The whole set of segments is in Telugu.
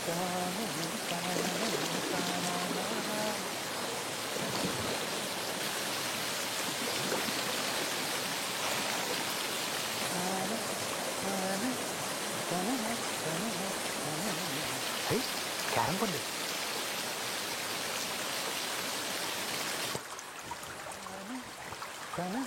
తానే తానే తానా తానే తానే తానే తానే తానే. హే, క్యారం పండు. తానే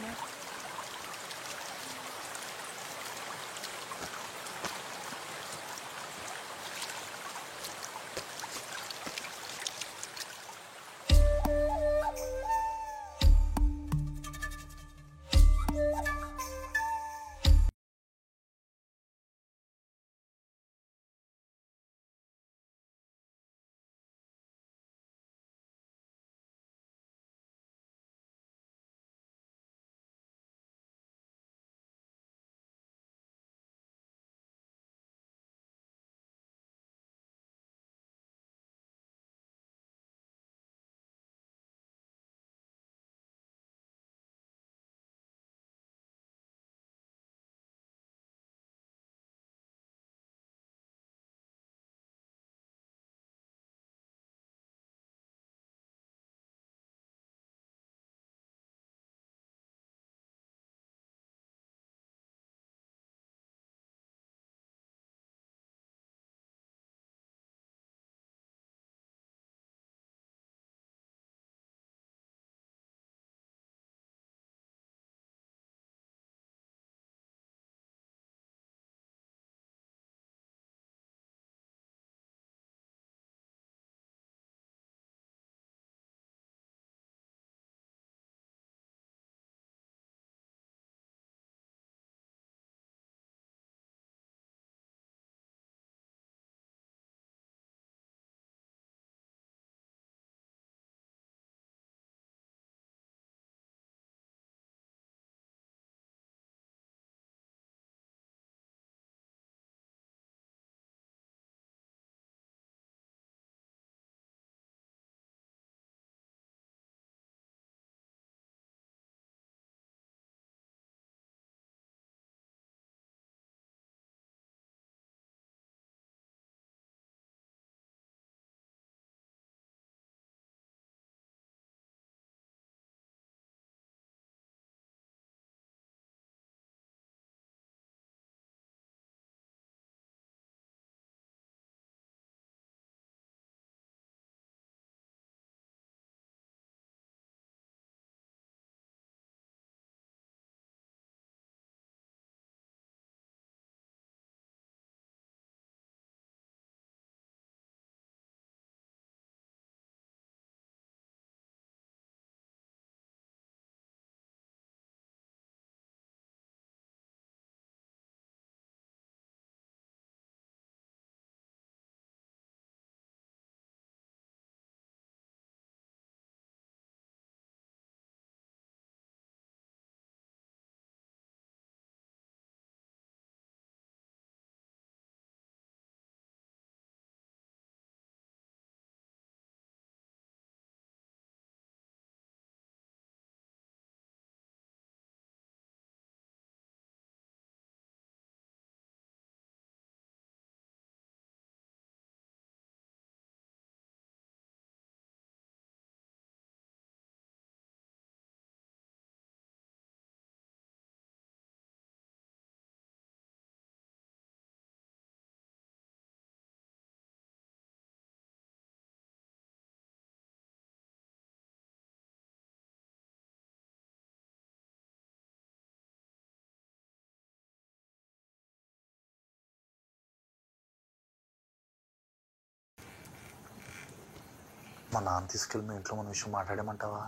మా నాన్న తీసుకెళ్ళి మీ ఇంట్లో మన విషయం మాట్లాడేమంటావా?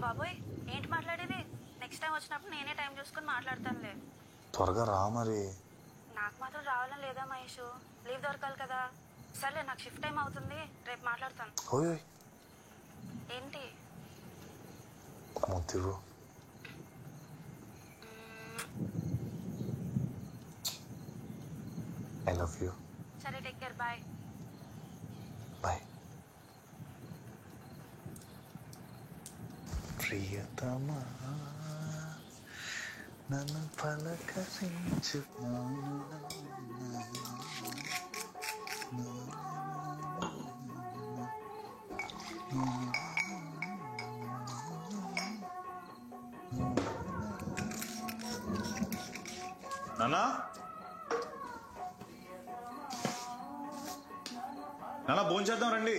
బాబోయ్, ఏంటి మాట్లాడేది? నెక్స్ట్ టైం వచ్చినప్పుడు నేనే టైం చూసుకొని మాట్లాడతానులే. త్వరగా రా మరి. నాకు మాత్రం రావాలని లేదా మహేష్? లీవ్ దొరకాలి కదా. సర్లే, నాకు షిఫ్ట్ టైం అవుతుంది, రేపు మాట్లాడతాను. ఓయ్ ఏంటి? ముద్దు. I love you. సరే, టేక్ కేర్, బాయ్. బాయ్. ప్రియతమా నన్ను పలకరించు. నానా నానా భోంచేద్దాం రండి.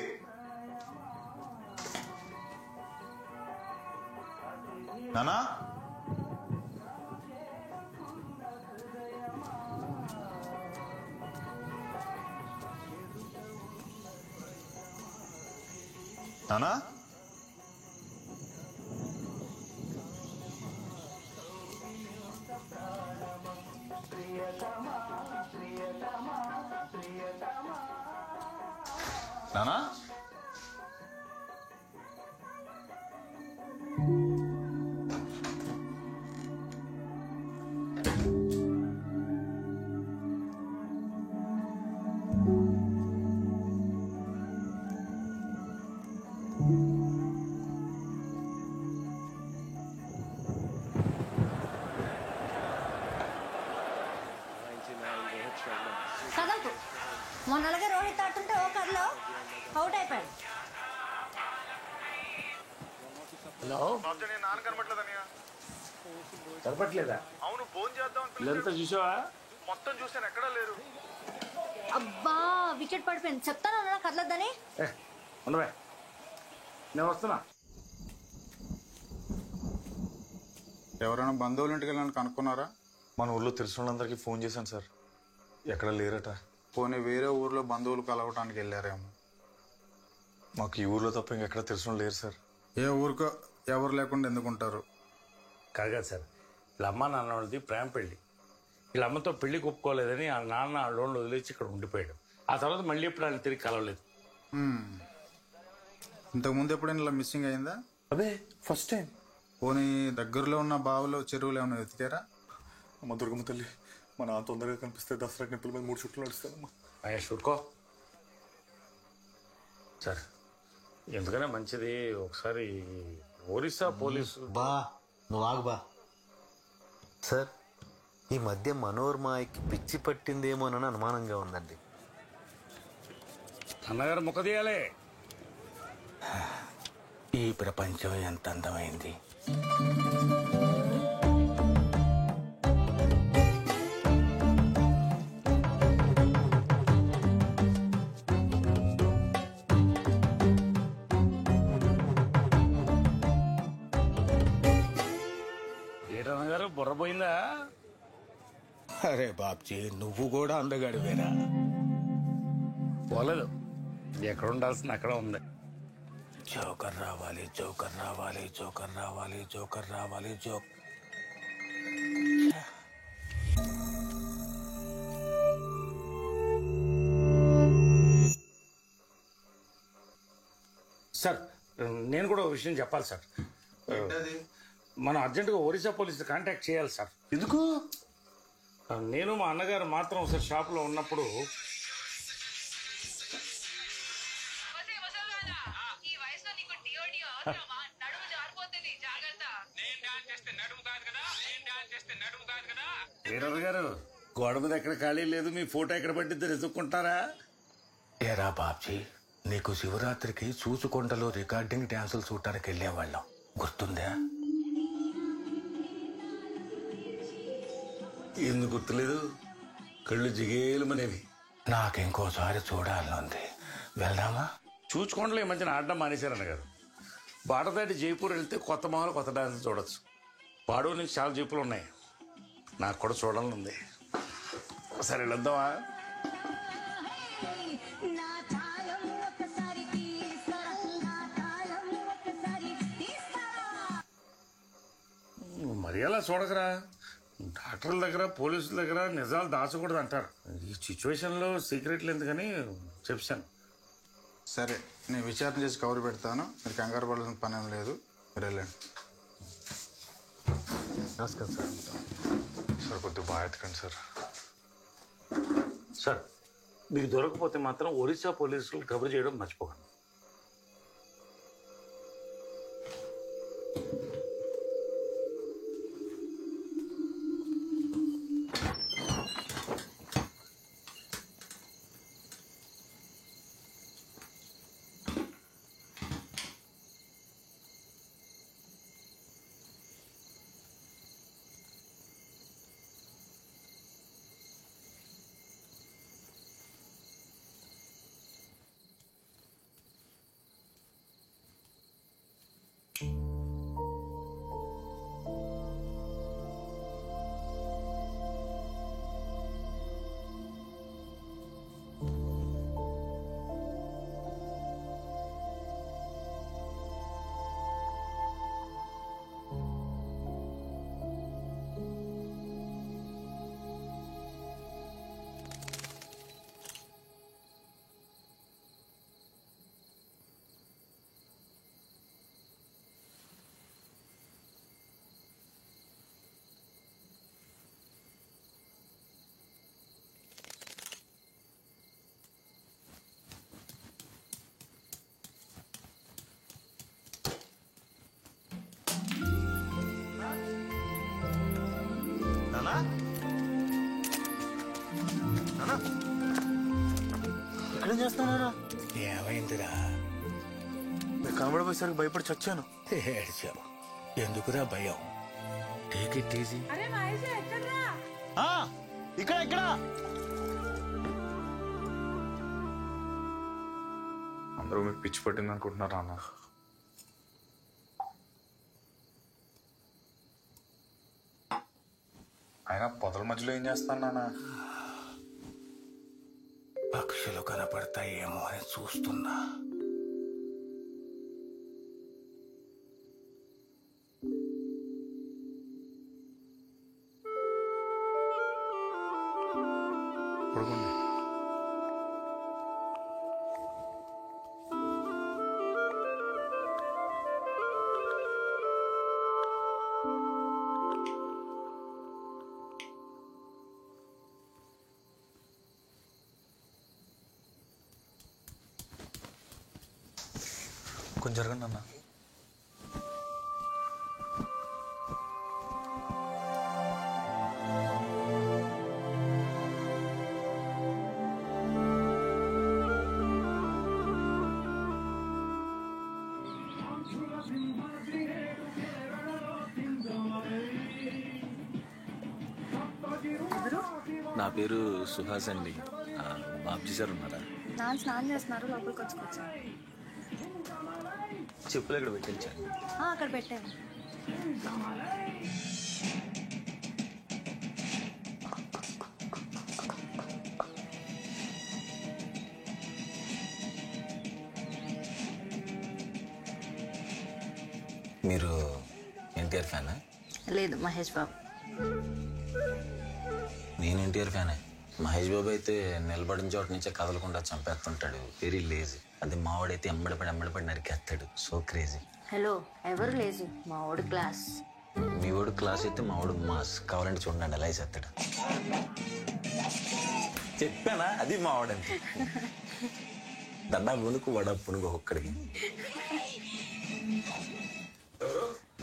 నానా నానా నానా కదలకు మొన్నలాగే రోహిత్ ఆడుతుంటే ఓ కర్లో అవుట్ అయిపోయాడు. హలో నాన్న కనబట్లేదన్నయ్య. కనపట్లేదా? అవును ఫోన్ చేద్దాం ఇదంతా చూసావా? మొత్తం చూసాను, ఎక్కడా లేరు. అబ్బా వికెట్ పడిపోయింది. చెప్తాను అన్నా కదలొద్దని. ఉండవే, నేను వస్తున్నా. ఎవరైనా బంధువుల ఇంటికి వెళ్ళాలని కనుక్కున్నారా? మన ఊర్లో తెలిసిన వాళ్ళందరికీ ఫోన్ చేశాను సార్, ఎక్కడ లేరట. పోనీ వేరే ఊర్లో బంధువులు కలవటానికి వెళ్ళారేమో. మాకు ఈ ఊర్లో తప్ప ఇంకెక్కడ తెలిసిన లేరు సార్. ఏ ఊరికో ఎవరు లేకుండా ఎందుకుంటారు? కాదు సార్, వీళ్ళ అమ్మ నాన్న వాళ్ళది ప్రేమ పెళ్లి. వీళ్ళ అమ్మతో పెళ్లి ఒప్పుకోలేదని ఆ నాన్న ఆ లోన్లు వదిలేసి ఇక్కడ ఉండిపోయాడు. ఆ తర్వాత మళ్ళీ ఎప్పుడు ఆయన తిరిగి కలవలేదు. ఇంతకుముందు ఎప్పుడైనా ఇలా మిస్సింగ్ అయిందా? అదే ఫస్ట్ టైం. పోనీ దగ్గరలో ఉన్న బావులు చెరువులు ఏమైనా వెతికారా? అమ్మ దుర్గమ్మ తల్లి, మా నాన్న తొందరగా కనిపిస్తే దసరా నిప్పుల మీద 3 చుట్లు నడుస్తానమ్మా. మహేష్ ఊరుకో సార్. ఎందుకనే మంచిది ఒకసారి ఒరిస్సా పోలీసు. బా నువ్వు ఆగు బా. సార్, ఈ మధ్య మనోర్మాయికి పిచ్చి పట్టిందేమోనని అనుమానంగా ఉందండి. అన్నగారు ముఖ తీయాలే. ఈ ప్రపంచం ఎంత అందమైంది. ఏటన్నగారు బుర్రపోయిందా? అరే బాబ్జీ, నువ్వు కూడా అందగాడివేనా? పోలేదు, ఎక్కడ ఉండాల్సింది అక్కడ ఉంది. జోకర్ రావాలి, జోకర్ రావాలి, జోకర్ రావాలి, జోకర్ రావాలి, సార్ నేను కూడా ఒక విషయం చెప్పాలి సార్. మనం అర్జెంటుగా ఒరిస్సా పోలీసు కాంటాక్ట్ చేయాలి సార్. ఎందుకు? నేను మా అన్నగారు మాత్రం ఒకసారి షాప్లో ఉన్నప్పుడు గారు గోడ మీద ఎక్కడ ఖాళీ లేదు, మీ ఫోటో ఎక్కడ పట్టిద్దో వెతుక్కుంటారా? ఏరా బాబ్జీ, నీకు శివరాత్రికి చూసుకొండలో రికార్డింగ్ డ్యాన్సులు చూడటానికి వెళ్ళేవాళ్ళం, గుర్తుందా? ఎందుకు గుర్తులేదు? కళ్ళు జిగేలుమనేవి. నాకింకోసారి చూడాలనుంది, వెళ్దామా? చూచుకోండి, ఈ మధ్యన ఆడడం మానేశారన్న గారు. బాటదాటి జైపూర్ వెళ్తే కొత్త మొహాలు కొత్త డాన్స్ చూడొచ్చు. పాడూ నుంచి చాలా జీపులు ఉన్నాయి, నాకు కూడా చూడాలని ఉంది. సరే వెళ్దామా? మరి అలా చూడకరా. డాక్టర్ల దగ్గర పోలీసుల దగ్గర నిజాలు దాచకూడదు అంటారు. ఈ సిచ్యువేషన్లో సీక్రెట్లు ఎందుకని చెప్పాను. సరే, నేను విచారణ చేసి కవర్ పెడతాను. మీరు కంగారు పడాల్సిన పని ఏం లేదు, మీరు వెళ్ళండి. నమస్కారం సార్. సార్ కొద్దిగా బాగా ఎత్తకండి సార్. సార్ మీకు దొరకపోతే మాత్రం ఒరిస్సా పోలీసులు కబురు చేయడం మర్చిపోకండి. ఇక్కడేం చేస్తున్నారా? ఏమైందిరా? మీరు కనబడిపోయేసరికి భయపడి చచ్చాను. ఏడ్చావు ఎందుకురా భయం? Take it easy. ఇక్కడ ఇక్కడ అందరూ మీకు పిచ్చి పట్టింది అనుకుంటున్నారా అన్న? ఆయన పొదల మధ్యలో ఏం చేస్తాను నాన్న? పక్షులు కనపడతాయేమో అని చూస్తున్నా. పడుకోండి. కొంచెం జరగండి అన్న. నా పేరు సుహాస్ అండి. బాబ్జీ సార్ ఉన్నారా? నాన్న స్నానం చేస్తున్నారు, లోపలికి వచ్చుకోవచ్చు. చెప్పులు ఇక్కడ పెట్టించాను. అక్కడ పెట్టాను. మీరు ఎన్టీఆర్ ఫ్యానా? లేదు, మహేష్ బాబు. నేను ఎన్టీఆర్ ఫ్యానే. మహేష్ బాబు అయితే నిలబడిన చోట నుంచే కదలకుండా చంపేస్తుంటాడు, వెరీ లేజీ. అది మావాడైతే ఎమ్మడిపడి నరికేస్తాడు, సో క్రేజీ. హలో, ఎవరు లేజీ? మా వాడు క్లాస్. మీ వాడు క్లాస్ అయితే మా వాడు మాస్. కావాలంటే చూడండి ఎలా వేసేస్తాడు. చెప్పానా అది మా వాడంటే. దండా మునుకు వడ పునుగు ఒక్కడికి.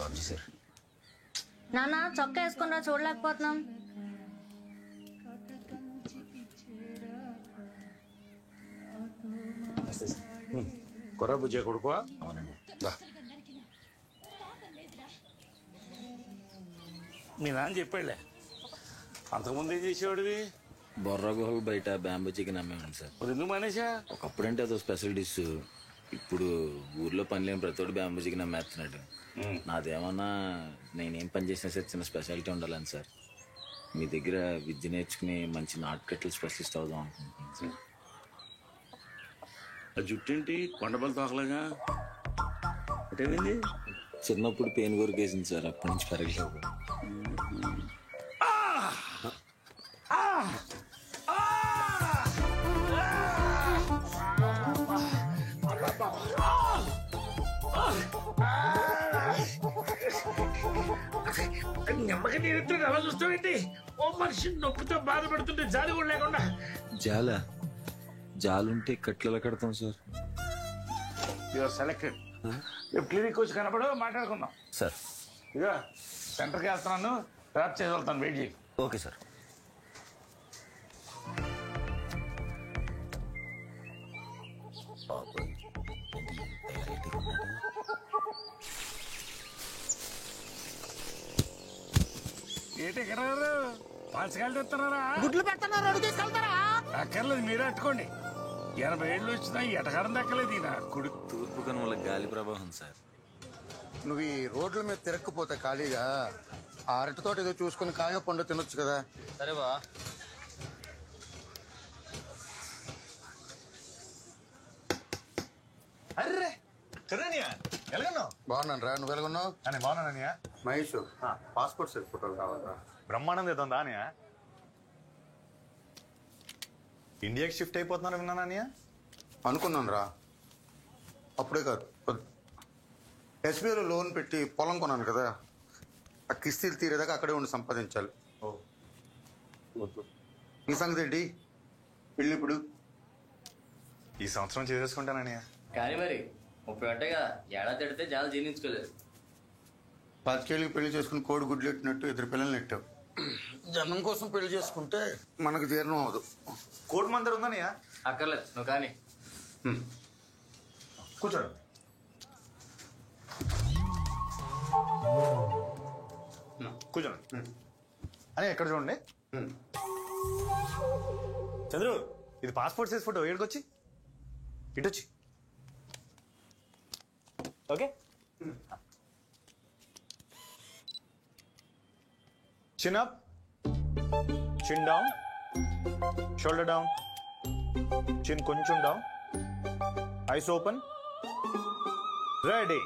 బాబ్జీ సార్. నాన్న చొక్కా వేసుకున్నా చూడలేకపోతున్నాం. కొర్ర బుజ్జే కొడుకు. అవునండి. మీ నాన్న చెప్పాడులే. అంతకుముందు ఏం చేసేవాడివి? బొర్రా గుహలు బయట బ్యాంబూ చికెన్ అమ్మేవాడిని సార్. మరి ఎందుకు మానేసా? ఒకప్పుడంటే అదో స్పెషల్ డిష్. ఇప్పుడు ఊర్లో పని లేని ప్రతివాడు బ్యాంబూ చికెన్ అమ్మేస్తున్నాడు. నాదేమన్నా నేనేం పని చేసినా సార్ చిన్న స్పెషాలిటీ ఉండాలని సార్. మీ దగ్గర విద్య నేర్చుకుని మంచి నాటుకట్టలు స్పెషలిస్ట్ అవుదాం అనుకుంటున్నాను సార్. ఆ జుట్టేంటి కొండపల్లి తోకలాగా అటేమైంది? చిన్నప్పుడు పెయిన్ కొరికేసింది సార్, అప్పటి నుంచి పెరగలేదు. నెమ్మకి నేను ఎలా చూస్తావేంటి? ఓ మనిషి నొప్పితో బాధపడుతుంటే జాలి కూడా లేకుండా. జాలుంటే కట్లలో కడతాం సార్. Your selected. రేపు క్లినిక్ వచ్చి కనపడు, మాట్లాడుకుందాం. సార్ ఇక సెంటర్కి వెళ్తున్నాను, డ్రాప్ చేసి వెళ్తాను, వెయిట్ చేయి. Okay sir. ఏంటి ఎక్కడ పాలసకాయలు తెస్తున్నారా? గుడ్లు పెడుతున్నారు, అడుగు తీసుకెళ్తారా? అక్కర్లేదు, మీరే అట్టుకోండి. 80 ఏళ్ళు వచ్చినా ఎటకారం దక్కలేదు ఈయన కొడుకు. తూర్పు కనుమల గాలి ప్రవాహం సార్. నువ్వు ఈ రోడ్ల మీద తిరక్కపోతే ఖాళీగా ఆ అరటితో ఏదో చూసుకుని కాయ పండు తినొచ్చు కదా. సరే బా. అర్రే చదనియా ఎలాగన్నావు? బాగున్నాను రా, నువ్వు ఎలాగున్నావు? అని బాగున్నాననియా. మహేష్, పాస్పోర్ట్ సైజ్ ఫోటోలు కావాలరా. బ్రహ్మాండం చేద్దాం అనియా. ఇండియాకి షిఫ్ట్ అయిపోతున్నారు విన్నాననియా. అనుకున్నాను రా, అప్పుడే కాదు ఎస్బీఐలో లోన్ పెట్టి పొలం కొన్నాను కదా, ఆ కిస్తీలు తీరేదాకా అక్కడే ఉండి సంపాదించాలి. ఈ సంగతి ఏంటి? పెళ్ళి ఇప్పుడు? ఈ సంవత్సరం చేసేసుకుంటాననియా. కానీ మరి 30 అంటే కదా, ఏడాది తిడితే జనాలు జీర్ణించుకోలేదు. 10 ఏళ్ళకి పెళ్లి చేసుకుని కోడి గుడ్లు ఎట్టినట్టు 2 పిల్లల్ని నెట్టావు. జనం కోసం పెళ్లి చేసుకుంటే మనకు జీర్ణం అవ్వదు. కోడి మందరు ఉందనియా. అక్కర్లేదు నువ్వు కానీ. కూర్చోండి. కూర్చోండి. అని ఎక్కడ చూడండి. చంద్రు, ఇది పాస్పోర్ట్ సైజ్ ఫోటో. ఏడుకొచ్చి ఇటొచ్చి. Okay. Chin up, chin down, shoulder down, chin కొంచెం డౌన్, ఐస్ ఓపెన్, రెడీ.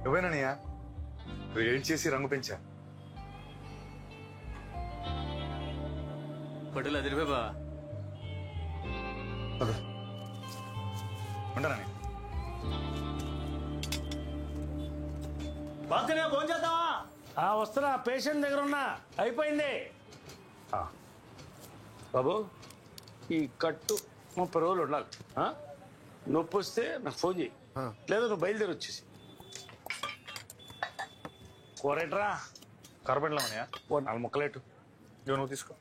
నువ్వేనయ్యా వెయిట్ చేసి రంగు పెంచా. ఫోటోలు అదిరిపోయి బా. ఉంటానని బాగా ఫోన్ చేద్దామా? వస్తున్నా, పేషెంట్ దగ్గర ఉన్నా. అయిపోయింది బాబు. ఈ కట్టు 30 రోజులు ఉండాలి. నొప్పి వస్తే నాకు ఫోన్ చేయి, లేదా నువ్వు బయలుదేరి వచ్చేసి. కూరేట్రా కరపెట్టలేమయ్యా. 4 ముక్కలేటు. ఇదిగో నువ్వు తీసుకో.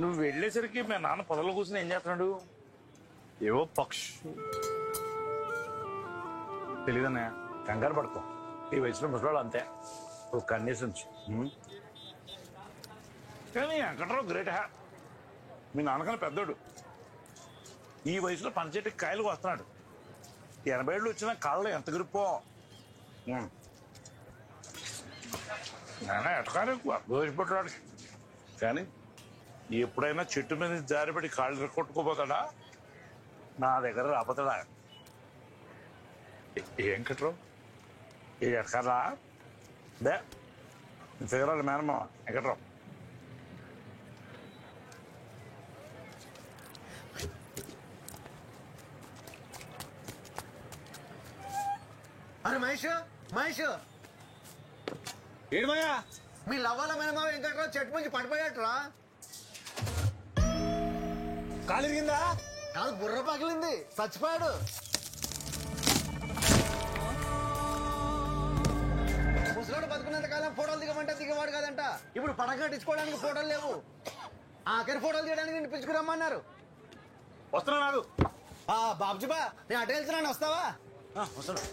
నువ్వు వెళ్ళేసరికి మా నాన్న పొదలో కూర్చుని ఏం చేస్తున్నాడు? ఏవో పక్షి తెలీదన్నయ్య. కంగారు పడతాం, ఈ వయసులో ముసలాడు అంతే. ఒక కండిషన్స్. కానీ వెంకట్రావు గ్రేట్ హ్యా. మీ నాన్నకన్నా పెద్దోడు. ఈ వయసులో పంచెట్టుకి కాయలు వస్తున్నాడు. 80 ఏళ్ళు వచ్చిన కాళ్ళలో ఎంత గ్రిప్పో. నాన్న ఎటకారు ఎక్కువ దోషపెట్టాడు. కానీ ఎప్పుడైనా చెట్టు మీద జారిపడి కాళ్ళు కొట్టుకోపోతాడా? నా దగ్గర రాపోతాడా? ఏం కట్టరు ఏ ఎక్కరా దే ఫిగరాలు మేనమ్మ ఎక్కడరావు. అరే మహేష్, మహేష్ ఏడుమయ్యా మీ లవ్వాల మేనమావ వెంకట్రావు చెట్టు నుంచి పడిపోయాట్రా. కాలిరిగిందా? కాదు, బుర్ర పగిలింది, చచ్చిపోయాడు. ముసలాడు బతుకున్నంత కాలం ఫోటోలు దిగమంటే దిగవాడు కాదంట. ఇప్పుడు పడక కట్టించుకోవడానికి ఫోటోలు లేవు. ఆఖరి ఫోటోలు తీయడానికి నేను పిలుచుకురమ్మన్నారు. వస్తున్నా నాకు. బాబుజీ బా, నేను అటు వెళ్తున్నాను, వస్తావా? వస్తాను.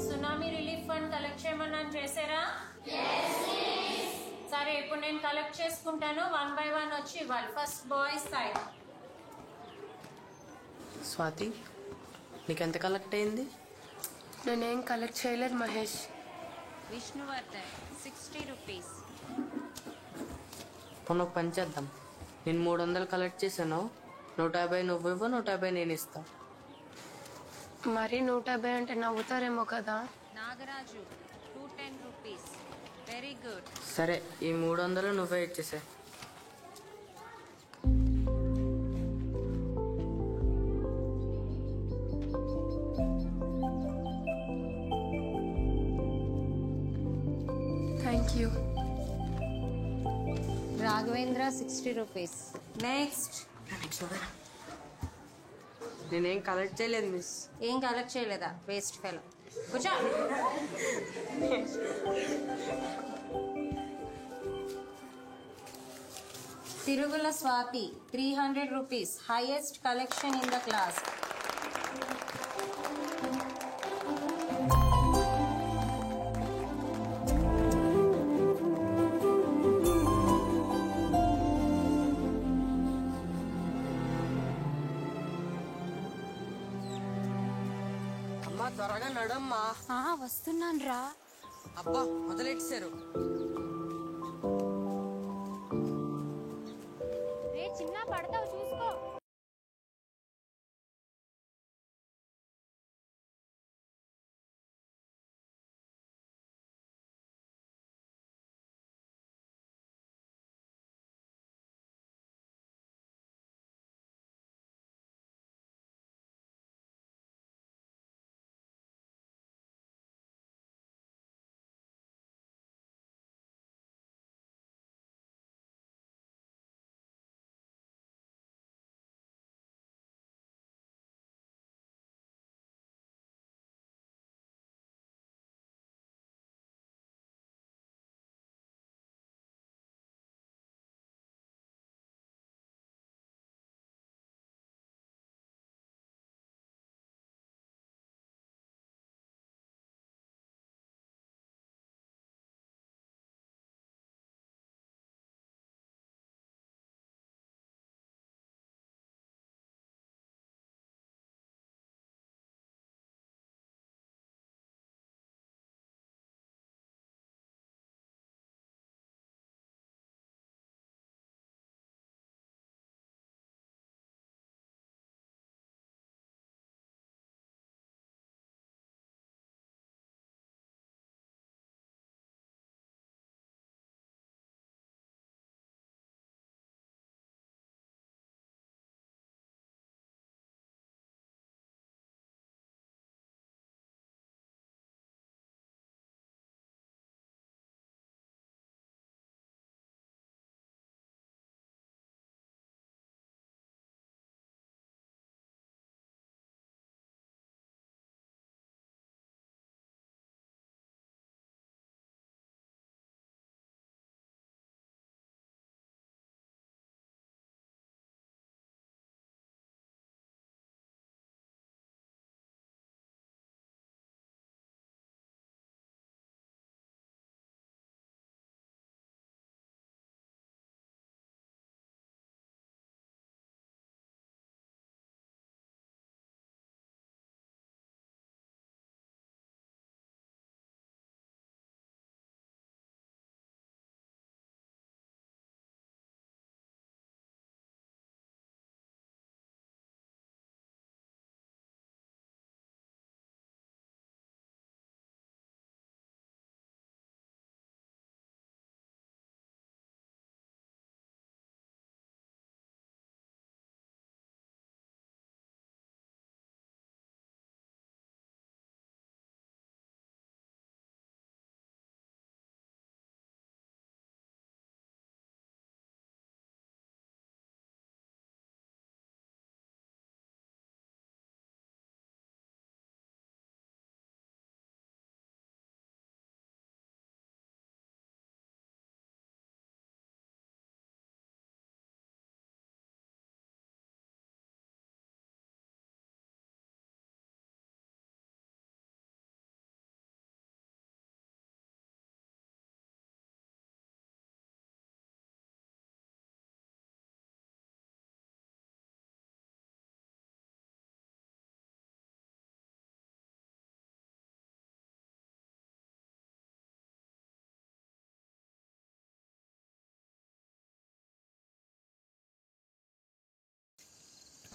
సునామీ రిలీఫ్ ఫండ్ కలెక్ట్ చేయమన్నాను, చేశారా? సరే, ఇప్పుడు నేను కలెక్ట్ చేసుకుంటాను. 1 by 1 వచ్చి ఇవ్వాలి. First boys side. స్వాతి, నీకెంత కలెక్ట్ అయింది? నేనేం కలెక్ట్ చేయలేదు మహేష్. విష్ణువర్ధన్ 60 రూపీస్. మొన్న ఒక పని చేద్దాం. నేను 300 కలెక్ట్ చేశాను. 150 నువ్వు ఇవ్వు, 150 నేను ఇస్తా. మరి 150 అంటే నవ్వుతారేమో కదా. నాగరాజు 210 రూపీస్. Very good. సరే, ఈ 300 నువ్వే ఇచ్చేసే. Thank you. Raghavendra 60 rupees. Next. నేనేం కలెక్ట్ చేయలేదు మిస్. ఏం కలెక్ట్ చేయలేదా? Waste fellow. కూర్చో. తిరుగుల Swathi 300 rupees. Highest collection in the class. అమ్మా, త్వరగా నడమ్మా. వస్తున్నాను రా. అబ్బా, మొదలెట్టారు. చిన్న పడతావు చూసుకో.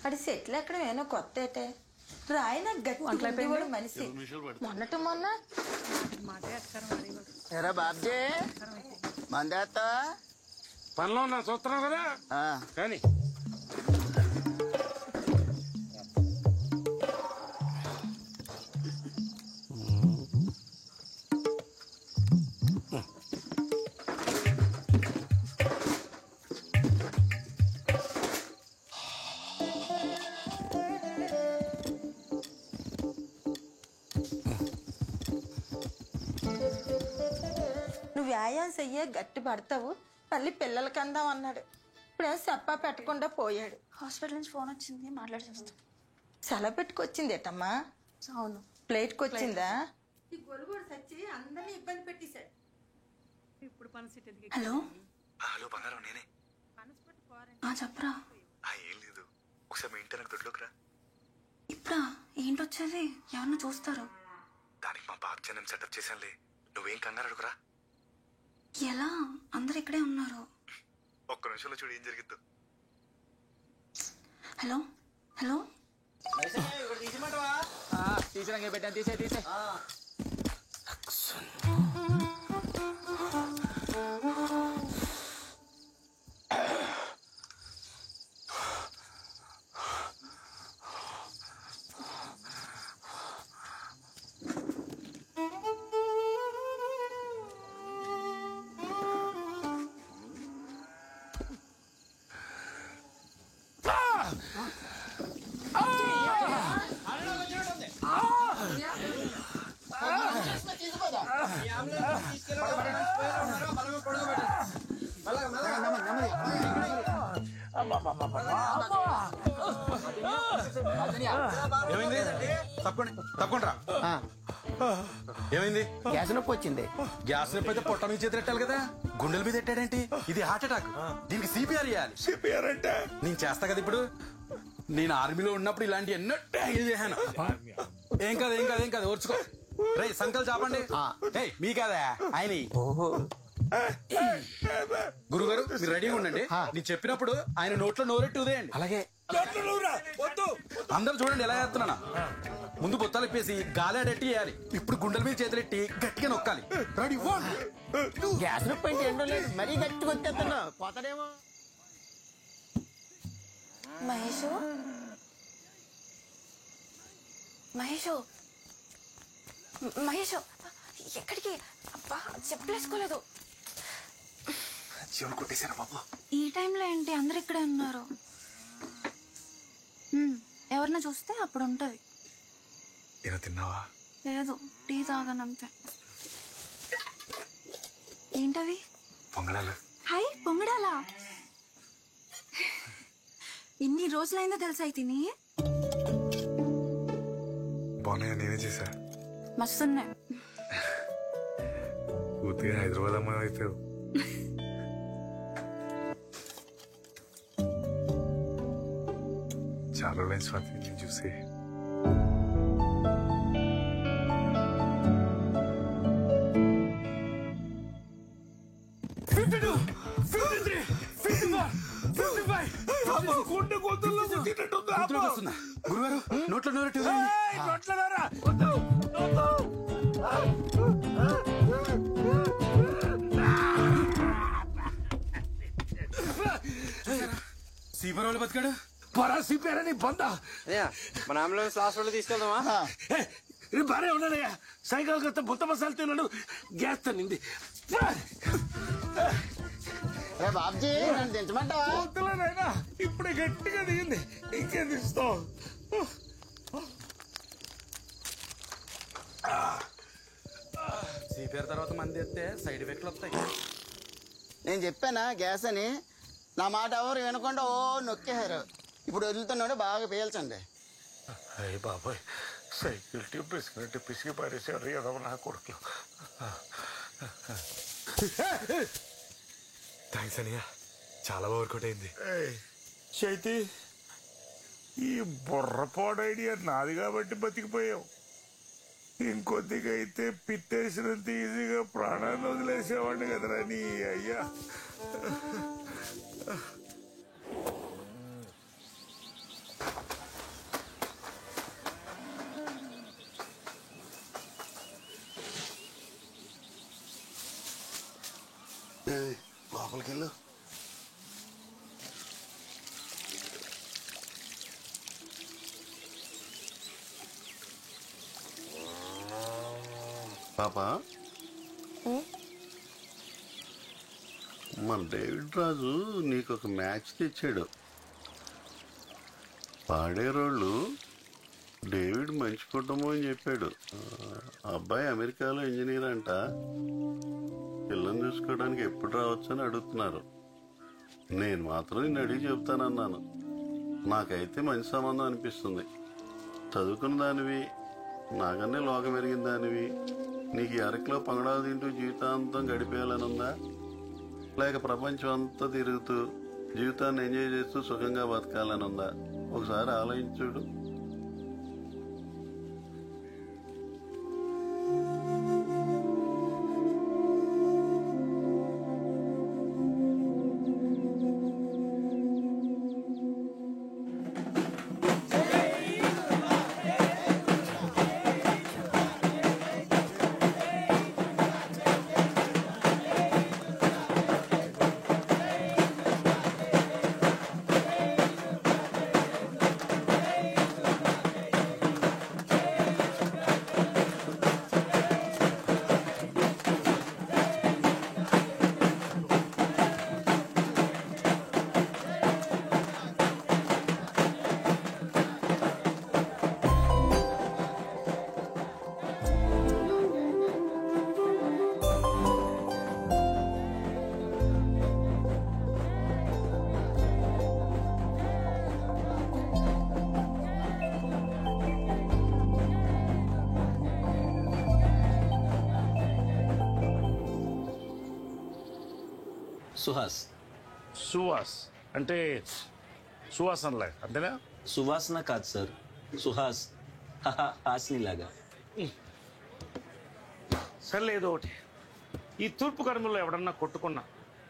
అది సెటిల్ ఎక్కడ ఏమో కొత్త అయితే రాయన గట్టి మనిషి మొన్నట మొన్న ఎరా బాబ్జీ మందేస్తా పనిలో ఉన్నా చూస్తున్నావు కదా కానీ నువ్వు వ్యాయామం చెయ్యే గట్టి పడతావు మళ్ళీ పిల్లలకి అందాం అన్నాడు ఇప్పుడేం చెప్పా పెట్టకుండా పోయాడు. హాస్పిటల్ నుంచి ఫోన్ వచ్చింది, మాట్లాడి చూస్తాం. సెలవు పెట్టుకొచ్చింది ఏటమ్మా? అవును. ప్లేట్కి వచ్చిందా? ఈ గొలుగుడు సచ్చి అందరినీ ఇబ్బంది పెట్టేశాడు. హలో హలో బంగారం, నేనే. చెప్పరా. ఏం లేదు, ఒకసారి మీ ఇంటి నాకు దొడ్లోకి రా. ఇప్పుడా? ఏంటొచ్చేది? ఎవరన్నా చూస్తారు. దానికి మా బాబు జనం సెటప్ చేశానులే, నువ్వేం కంగారు అడుగురా. ఎలా? అందరు ఇక్కడే ఉన్నారు. ఒక్క నిమిషంలో చూడు ఏం జరిగిద్దు. హలో హలో తీసినాక పెట్టాను, తీసే ఏమైంది? తప్పకుండా ఏమైంది? గ్యాస్ నొప్పి వచ్చింది. గ్యాస్ నొప్పి అయితే పొట్ట మీద చేతి పెట్టాలి కదా, గుండెల మీద పెట్టాడేంటి? ఇది హార్ట్ అటాక్, దీనికి సిపిఆర్ చేయాలి. సిపిఆర్ అంటే నేను చేస్తా కదా. ఇప్పుడు నేను ఆర్మీలో ఉన్నప్పుడు ఇలాంటి ఎన్నో ట్యాగిల్ చేశాను. ఏం కాదు ఓర్చుకో. రే సంకల్ చాపండి. మీ కాదా ఆయన. గురుగారు మీరు రెడీగా ఉండండి, నేను చెప్పినప్పుడు ఆయన నోట్లో నోరెట్టి ఉదేయండి. అలాగే అందరూ చూడండి ఎలా చేస్తున్నానా. ముందు బొత్తాలు ఇప్పేసి గాలాడెట్టి వేయాలి. ఇప్పుడు గుండెల మీద చేతులెట్టి గట్టిగా నొక్కాలి. రెడీ? గ్యాస్ నొప్పి అంటే ఏంటో లేదు, మరీ గట్టిగా వచ్చేస్తున్నా పోతాడేమో. మహేష్ మహేష్ మహేష్ ఎక్కడికి? అబ్బా చెప్పలేసుకోలేదు. కొట్టేశారా బాబు? ఈ టైంలో ఏంటి? అందరు ఇక్కడే ఉన్నారు. ఎవరన్నా చూస్తే అప్పుడు ఉంటది. ఏదో తిన్నావా? లేదు, టీ తాగనంతే. ఏంటవి? పొంగడాలు. హాయ్, పొంగడాలా? ఎన్ని రోజులైందో తెలుసా తిని? బాగున్నాయా? నేనే చేశా. మస్తున్నాయి. పూర్తిగా హైదరాబాద్ అమ్మాయి అయిపోయావు. చాలా రోజులైన స్వాతి నేను చూసి. గురుగారు నోట్లో నోరెట్టి సీపర్ వాళ్ళు బతికాడు. పరా సిపారని బందా మన అంబులెన్స్ హాస్పిటల్ తీసుకెళ్దామా? బానే ఉన్నానయ్యా. సాయంకాలం కొత్త బుత్త మసాలా తిన్నాడు, గ్యాస్ తన్నింది. బాబ్జీ నన్ను దించమంటావా? వద్దులేనైనా, ఇప్పుడే గట్టిగా దిగింది, ఇంకేం దిస్తావు? సిపిఆర్ తర్వాత మంది ఎత్తే సైడ్ ఎఫెక్ట్లు వస్తాయి. నేను చెప్పానా గ్యాస్ అని? నా మాట ఎవరు వినకుండా ఓ నొక్కేశారు. ఇప్పుడు వదులుతున్నాడు, బాగా పేల్చండి. అయ్యి బాబాయ్, సైకిల్ ట్యూబ్ పిసికినట్టు పిసికి పారేసారు ఏదో నా కొడుకు. థ్యాంక్స్ అనియా, చాలా వర్కౌట్ అయింది. చైతి, ఈ బుర్రపాడు ఐడియా నాది కాబట్టి బతికిపోయావు. ఇంకొద్దిగా అయితే పిట్టేసినంత ఈజీగా ప్రాణాన్ని వదిలేసేవాడిని కదరా నీ అయ్యా. లోపలికి వెళ్ళు. పాప, మన డేవిడ్ రాజు నీకు ఒక మ్యాచ్ తెచ్చాడు. పాడేరోళ్ళు డేవిడ్ మంచి కుటుంబం అని చెప్పాడు. అబ్బాయి అమెరికాలో ఇంజనీర్ అంట. పిల్లని చూసుకోవడానికి ఎప్పుడు రావచ్చు అని అడుగుతున్నారు. నేను మాత్రం నిన్ను అడిగి చెప్తానన్నాను. నాకైతే మంచి సంబంధం అనిపిస్తుంది. చదువుకున్న దానివి, నాకన్నే లోకం ఎరిగిన దానివి. నీకు అరకులో పంగడాలు తింటూ జీవితాంతం గడిపేయాలని ఉందా, లేక ప్రపంచం అంతా తిరుగుతూ జీవితాన్ని ఎంజాయ్ చేస్తూ సుఖంగా బతకాలని ఉందా? ఒకసారి ఆలోచించుడు. సుహాస్. సువాస్ అంటే సువాసనలా అంతేనా? సువాసన కాదు సార్, సుహాస్. హాస్నిలాగా. సర్లేదు ఒకటి, ఈ తూర్పు కనుమలో ఎవడన్నా కొట్టుకున్నా,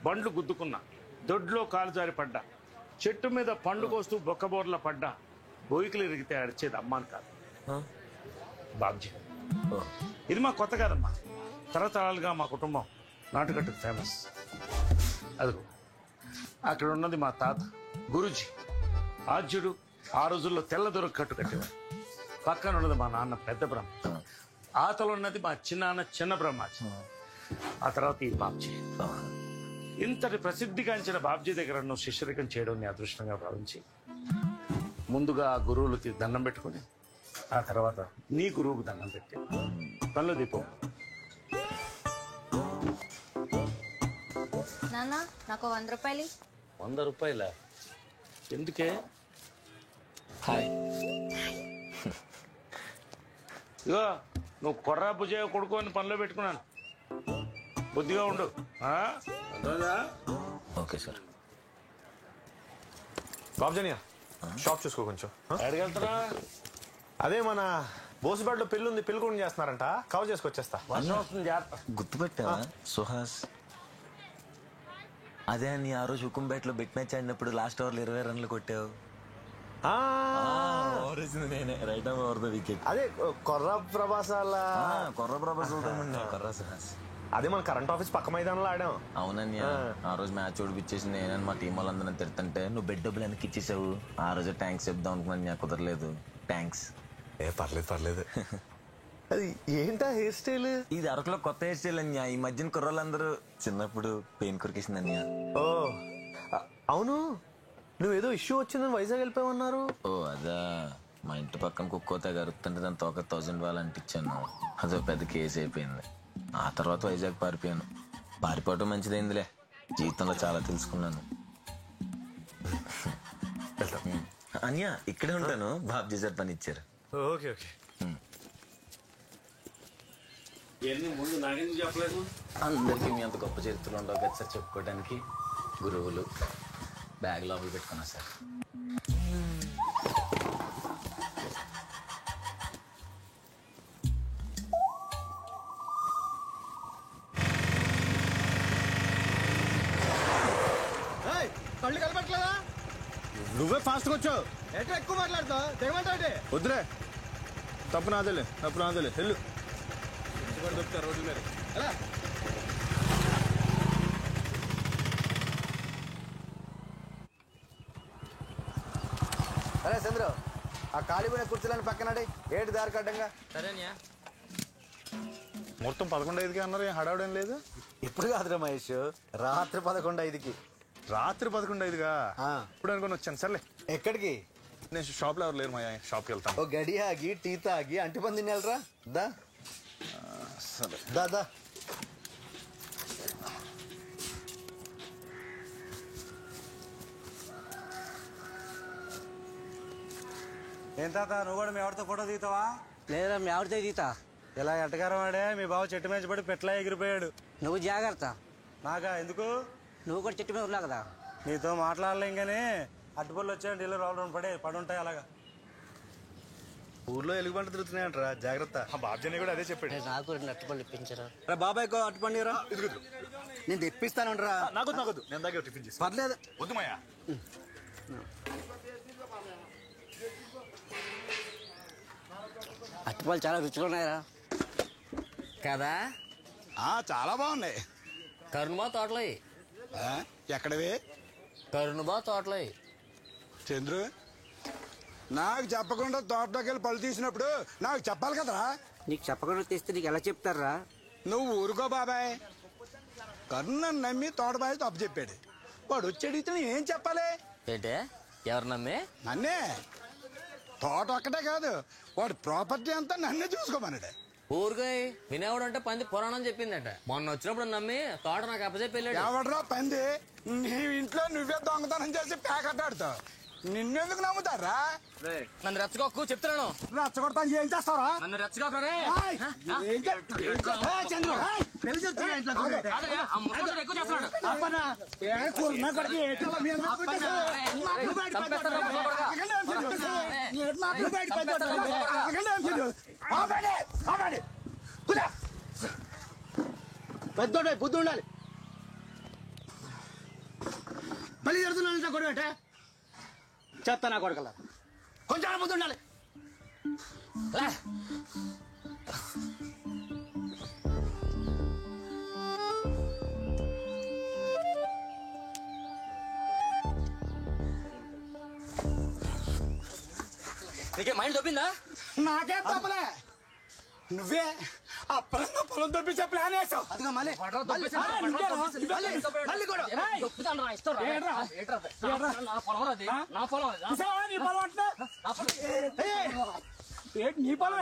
బండ్లు గుద్దుకున్నా, దొడ్లో కాలు జారి పడ్డా, చెట్టు మీద పండు కోస్తూ బొక్కబోర్ల పడ్డా, బోయికలు ఇరిగితే అడిచేది అమ్మాని కాదు, బాబ్జీ. ఇది మా కొత్త కాదమ్మా. తరతరాలుగా మా కుటుంబం నాటుకట్టుకు ఫేమస్. అదిగో అక్కడ ఉన్నది మా తాత గురూజీ, ఆద్యుడు. ఆ రోజుల్లో తెల్ల దొరకు కట్టు కట్టేవాడు. పక్కన ఉన్నది మా నాన్న పెద్ద బ్రహ్మ. ఆతలు ఉన్నది మా చిన్నాన్న చిన్న బ్రహ్మాజీ. ఆ తర్వాత ఈ బాబ్జీ. ఇంతటి ప్రసిద్ధిగాంచిన బాబ్జీ దగ్గర నువ్వు శిష్యరికం చేయడం నీ అదృష్టంగా భావించి ముందుగా ఆ గురువులకి దండం పెట్టుకుని ఆ తర్వాత నీ గురువుకు దండం పెట్టి పనులు దీపం. నాన్న నాకు 100 రూపాయలు. 100 రూపాయల? ఎందుకే? హాయ్. ఇగో నువ్వు కొర్రా భుజయ్య కొడుకు అని పనిలో పెట్టుకున్నాను. బుద్ధిగా ఉండు. Okay sir. బాబ్జనియా షాప్ చూసుకో కొంచెం. ఎక్కడికెళ్తారా? అదే మన బోసుబాడ్లో పెళ్ళి ఉంది, పెళ్లి కూడా చేస్తున్నారంట. కవర్ చేసుకొచ్చేస్తా. గుర్తుపెట్టావా సుహాస్? అదే అని ఆ రోజు హుకుంపేటలో బిట్ మ్యాచ్ ఆడినప్పుడు లాస్ట్ ఓవర్లో 20 రన్లు కొట్టావు. నేనే రైట్ ఓవర్ ద వికెట్. అదే కొర్ర ప్రభాసాల కొర్ర సుహాస్. అదే మన కరెంట్ ఆఫీస్ పక్క మైదానంలో ఆడాం. అవునన్య, ఆ రోజు మ్యాచ్ ఓడిపించేసి నేనని మా టీం వాళ్ళందరినీ తిడుతుంటే నువ్వు బెడ్ డబ్బులు వెనక్కి ఇచ్చేసావు. ఆ రోజు థ్యాంక్స్ చెప్దాం అనుకున్నాను, కుదరలేదు. థ్యాంక్స్. పర్లేదు. అది ఏంటా హెయిర్ స్టైల్? ఇది అరకులో కొత్త హెయిర్ స్టైల్ అన్యా. ఈ మధ్యన కుర్రోళ్ళందరూ చిన్నప్పుడు పెయిన్ కొరికేసింది అన్యా. ఓ అవును, నువ్వేదో ఇష్యూ వచ్చిందని వైజాగ్ వెళ్ళిపోయామన్నారు. ఓ అదా, మా ఇంటి పక్కన కుక్కోతే గరుతుంటే దాని తోక 1000 వాళ్ళు అంటించాను. అదో పెద్ద కేసు అయిపోయింది. ఆ తర్వాత వైజాగ్ పారిపోయాను. పారిపోవటం మంచిదైందిలే, జీవితంలో చాలా తెలుసుకున్నాను. అన్యా ఇక్కడే ఉంటాను, బాబ్జీ సార్ పని ఇచ్చారు. ఓకే. ముందు నాకెందుకు చెప్పలేదు? అందరికీ మీ అంత గొప్ప చరిత్రలు ఉండవు కదా సార్ చెప్పుకోవడానికి. గురువులు బ్యాగ్ లోపల పెట్టుకున్నా సార్. కళ్ళు కలపట్లేదా? నువ్వే ఫాస్ట్గా వచ్చావు. ఎట్లా ఎక్కువ మాట్లాడుతావు? తెగమంటావు. వద్దులే, తప్పు నాదేలే వెళ్ళు. దొరుకుతారు రోడ్ల మీద. అరే చంద్రు, ఆ కాలిపోయిన కుర్చీలని పక్కనడి, ఏటి దారి కడ్డంగా. సరేనా? మొత్తం 11:05కి అన్నారు, ఏం హడావుడేం లేదు. ఇప్పుడు కాదురా మహేష్, రాత్రి 11:05కి. రాత్రి 11:05గా? ఇప్పుడు అనుకుని వచ్చాను. సర్లే. ఎక్కడికి? నేను షాప్లో ఎవరు లేరు, మా షాప్కి వెళ్తాను. ఓ గడి ఆగి టీ తాగి అంటిపంది తినేళ్ళరా. దా సరే దా దా. ఏం తాత, నువ్వు కూడా మీ ఆవిడతో ఫోటో దిగుతావా? లేదా మీ ఆవిడతో దిగుతా. ఇలా ఎట్టగారం వాడే మీ బావ చెట్టు మీద పడి పెట్లా ఎగిరిపోయాడు. నువ్వు జాగ్రత్త. నాకా? ఎందుకు? నువ్వు కూడా చెట్టు మీద ఉన్నా కదా. నీతో మాట్లాడలేం కానీ అట్టుపళ్ళు వచ్చాయంటే ఇల్లు రావడం పడి ఉంటాయి అలాగా. ఊర్లో ఎలుగుబంట తిరుగుతున్నాయంటరా, జాగ్రత్త. బాబ్జీ కూడా అదే చెప్పాడు. నాకు రెండు అట్టుపళ్ళు ఇప్పించరా. బాబాయ్ అట్టుపండిరా. నేను తెప్పిస్తానంటరా. నాకొద్దు, నేను దగ్గర టిఫిన్ చేసి. పర్లేదు. వద్దు మాయా. అట్టుపళ్ళు చాలా రుచిగా ఉన్నాయరా. కదా? చాలా బాగున్నాయి. కరుణబా తోటలో ఎక్కడవి? కరుణబా తోటలో. చంద్రు, నాకు చెప్పకుండా తోటలోకి వెళ్ళి పళ్ళు తీసినప్పుడు నాకు చెప్పాలి కదరా. నీకు చెప్పకుండా తీస్తే నీకు ఎలా చెప్తారా? నువ్వు ఊరుకో బాబాయ్. కరుణను నమ్మి తోటబాయి తప్పు చెప్పాడు. వాడు వచ్చి అడిగితే ఏం చెప్పాలి? ఏంటే? ఎవరు నమ్మి? నన్నే. తోట ఒక్కటే కాదు, వాడు ప్రాపర్టీ అంతా నన్నే చూసుకోమన్నాడు. ఊరుగాయ వినేవాడు అంటే పంది పురాణం చెప్పిందట. మొన్న వచ్చినప్పుడు నమ్మి తోట నాకు అప్పచెప్పి వెళ్ళాడు. ఎవడరా పంది? నీ ఇంట్లో నువ్వే దొంగతనం చేసి ప్యాకెట్టాడుతావు. నిన్నెందుకు నమ్ముతారా? నన్ను రెచ్చగొక్కు చెప్తున్నాను. రెచ్చగొడతాను. ఏం చేస్తావరా? నన్ను రెచ్చగొక్కరే. పెద్దోడే బుద్ధి ఉండాలి. మళ్ళీ జరుగుతున్నా గొడవ చెప్తా. నా కొడుకల్లా కొంచెం బుద్ధి ఉండాలి. నీకే మైండ్ దొబ్బిందా? నాకే తప్పలే. నువ్వే అప్పుడంగా పొలం దొప్పించే ప్లాన్ వేసావు. అదిగా మళ్ళీ నీ పొలం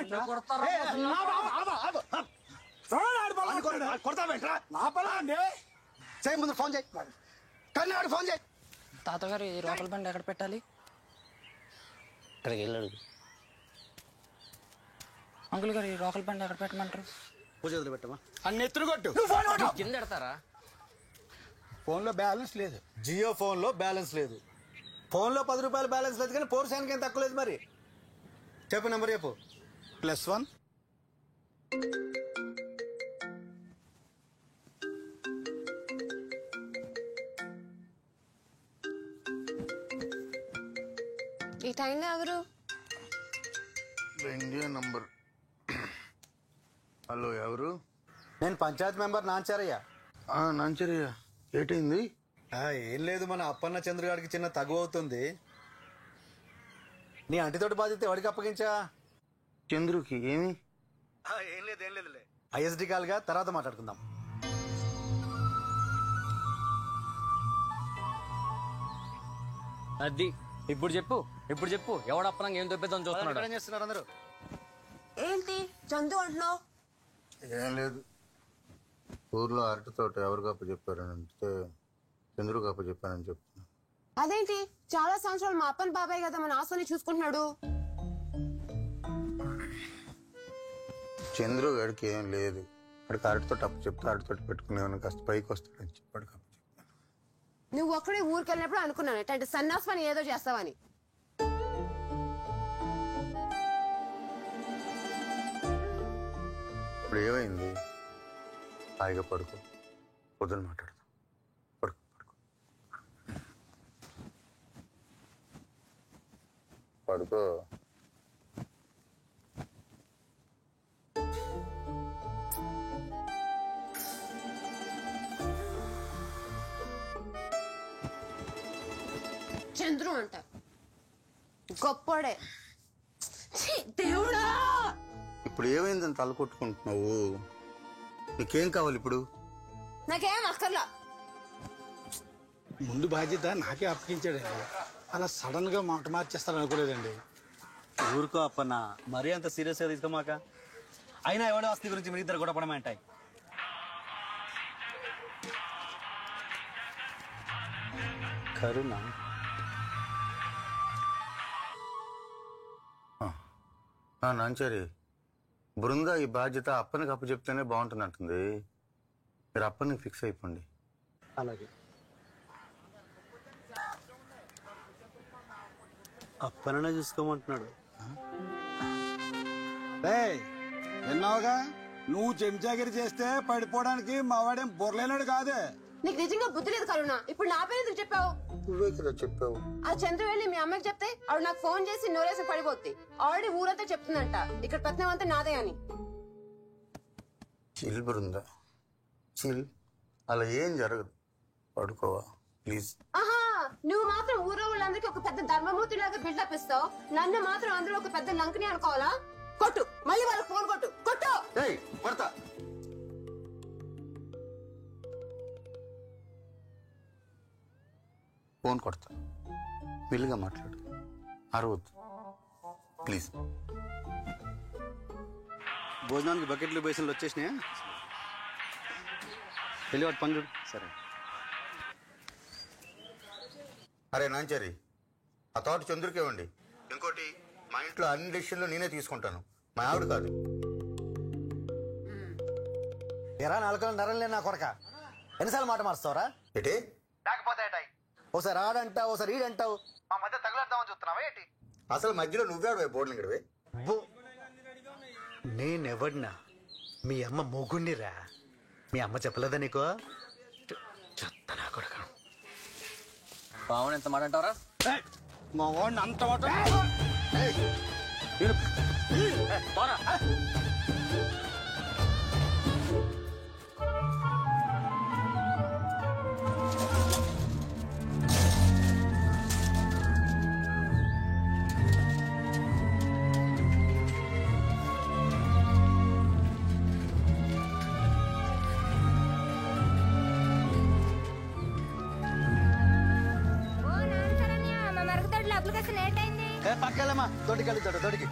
కొడతావేంట్రా? నా పొలం అండి. చేయి ముందు ఫోన్ చేయి. కన్నాడు ఫోన్ చేయి. తాతగారు ఈ రోకల బండి ఎక్కడ పెట్టాలి? ఇక్కడికి వెళ్ళాడు. అంకుల్ గారు ఈ రోకల బండి ఎక్కడ పెట్టమంటారు? పూజ వదిలి పెట్టమా. అన్ని ఎత్తులు కొట్టు. కింద ఎడతారా? ఫోన్లో బ్యాలెన్స్ లేదు. జియో ఫోన్లో బ్యాలెన్స్ లేదు. ఫోన్లో 10 రూపాయలు బ్యాలెన్స్ లేదు కానీ పోర్షానికి ఏం తక్కువ లేదు. మరి చెప్పు నెంబర్ చెప్పు. +1 ఈ టైంలో ఎవరు? India number. హలో, ఎవరు? నేను పంచాయత్ మెంబర్ నాంచారయ్య. నాంచరయ్య, ఏటైంది? ఏం లేదు, మన అప్పన్న చంద్ర గారికి చిన్న తగు అవుతుంది. నీ అంటితోటి బాధ్యత ఎవరికి అప్పగించా? చంద్రుకి. ఏమి? ఏం లేదులే. ఐఎస్డి కాల్గా తర్వాత మాట్లాడుకుందాం. అది ఇప్పుడు చెప్పు ఎవడప్పనంగా ఏం దొబ్బేద్దాం చూస్తున్నాడు? ఏం చేస్తున్నారు అందరూ? ఏంటి చందు అంటున్నావు? ఏం లేదు, ఊర్లో అరటి తోట ఎవరు గప్ప చెప్పారని అంటే చంద్రు గప్ప చెప్పానని చెప్తున్నా. అదేంటి చాలా సంవత్సరాలు మా అప్పని బాబాయ్ కదా మన ఆశని చూసుకుంటున్నాడు. చంద్రు గడికి ఏం లేదు, అక్కడికి అరటితో అప్పు చెప్తే అరటితోటి పెట్టుకునేవాడిని కాస్త పైకి వస్తాడని చెప్పాడు. నువ్వు ఒక్కడే ఊరికి వెళ్ళినప్పుడు అనుకున్నాను అంటే సన్నాస్ పని ఏదో చేస్తావని. ఇప్పుడు ఏమైంది? హాయిగా పడుకో, పొద్దున మాట్లాడదాం. పడుకో. చంద్రు అంట. గొప్పోడే. దేవుడా, ఇప్పుడు ఏమైందని తల కొట్టుకుంటున్నావు? నీకేం కావాలి ఇప్పుడు? నాకేం అక్కర్లా. ముందు బాధ్యత నాకే అప్పగించాడండి. అలా సడన్ గా మాట మార్చేస్తాను అనుకోలేదండి. ఊరుకో అప్పన్న, మరీ అంత సీరియస్ గా తీసుకోమాక. అయినా ఎవడో ఆస్తి గురించి మీ ఇద్దరు కూడా పడమంటాయి. కరుణ నాంచారి, బృంద ఈ బాధ్యత అప్పనికి అప్పు చెప్తేనే బాగుంటుందంటుంది. మీరు అప్పనికి ఫిక్స్ అయిపోండి. అలాగే. అప్పననే చూసుకోమంటున్నాడు. విన్నావుగా, నువ్వు చెంచాగిరి చేస్తే పడిపోవడానికి మావాడేం బొర్లేనాడు కాదే. నీకు నిజంగా బుద్ధి లేదు కరుణ. ఇప్పుడు నా పేరు ఎందుకు చెప్పావు? నువ్వే కదా చెప్పావు. ఆ చంద్ర వెళ్ళి మీ అమ్మకి చెప్తే ఆవిడ నాకు ఫోన్ చేసి నోరేసి పడిపోద్ది. ఆల్రెడీ ఊరంతా చెప్తుందంట ఇక్కడ పత్నం అంతా నాదే అని. Chill Brinda, chill. అలా ఏం జరగదు. పడుకోవా ప్లీజ్. ఆహా, నువ్వు మాత్రం ఊరో వాళ్ళందరికీ ఒక పెద్ద ధర్మమూర్తి లాగా బిల్డప్ ఇస్తావు. నన్ను మాత్రం అందరూ ఒక పెద్ద లంకని అనుకోవాలా? కొట్టు, మళ్ళీ వాళ్ళకి ఫోన్ కొట్టు. కొట్టు. కొడతా. ఫోన్ కొడతా. మెల్లిగా మాట్లాడు, అరవద్దు ప్లీజ్. భోజనానికి బకెట్లు బేసిన్లు వచ్చేసినాయా? వెళ్ళి వాటి పని చూడు. సరే. అరే నాంచారి, ఆ తోట చంద్రుకే ఇవ్వండి. ఇంకోటి, మా ఇంట్లో అన్ని డెసిషన్లు నేనే తీసుకుంటాను, మా ఆవిడ కాదు. ఎరా నాలుగు నరం లేని నా కొరక, ఎన్నిసార్లు మాట మారుస్తావరా? ఏంటి? లేకపోతే ఓసారి ఆడంటావు, ఓసారి ఈడంటావు. మా మధ్య తగులేద్దామని చూస్తున్నావా ఏంటి? అసలు మధ్యలో నువ్వే బోర్డులు ఇక్కడవే. నేనెవడినా? మీ అమ్మ మొగుండిరా. మీ అమ్మ చెప్పలేదా నీకో? చెత్తనా కొడుకు. బావని ఎంత మాట అంటావరా? మా వాడిని అంత మాట. పక్కలేమా, తోటికెళ్ళి తోటికి.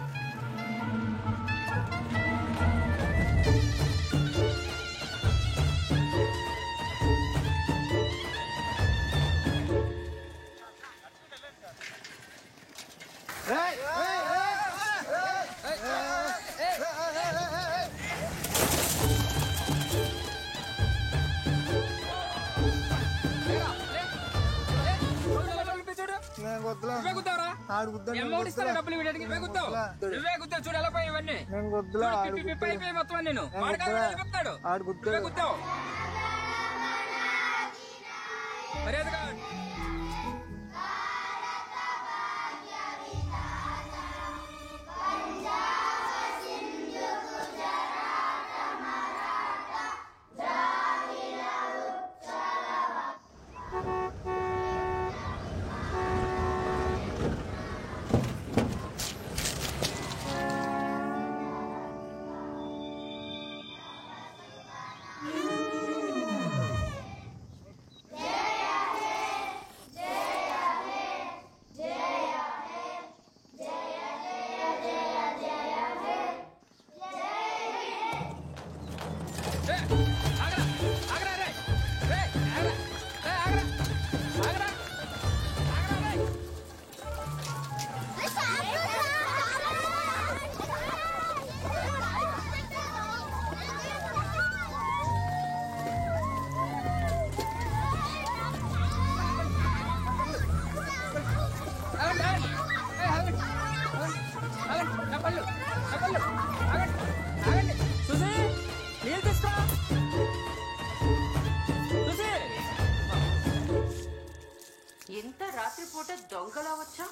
ఎంత రాత్రిపూట దొంగలా వచ్చా?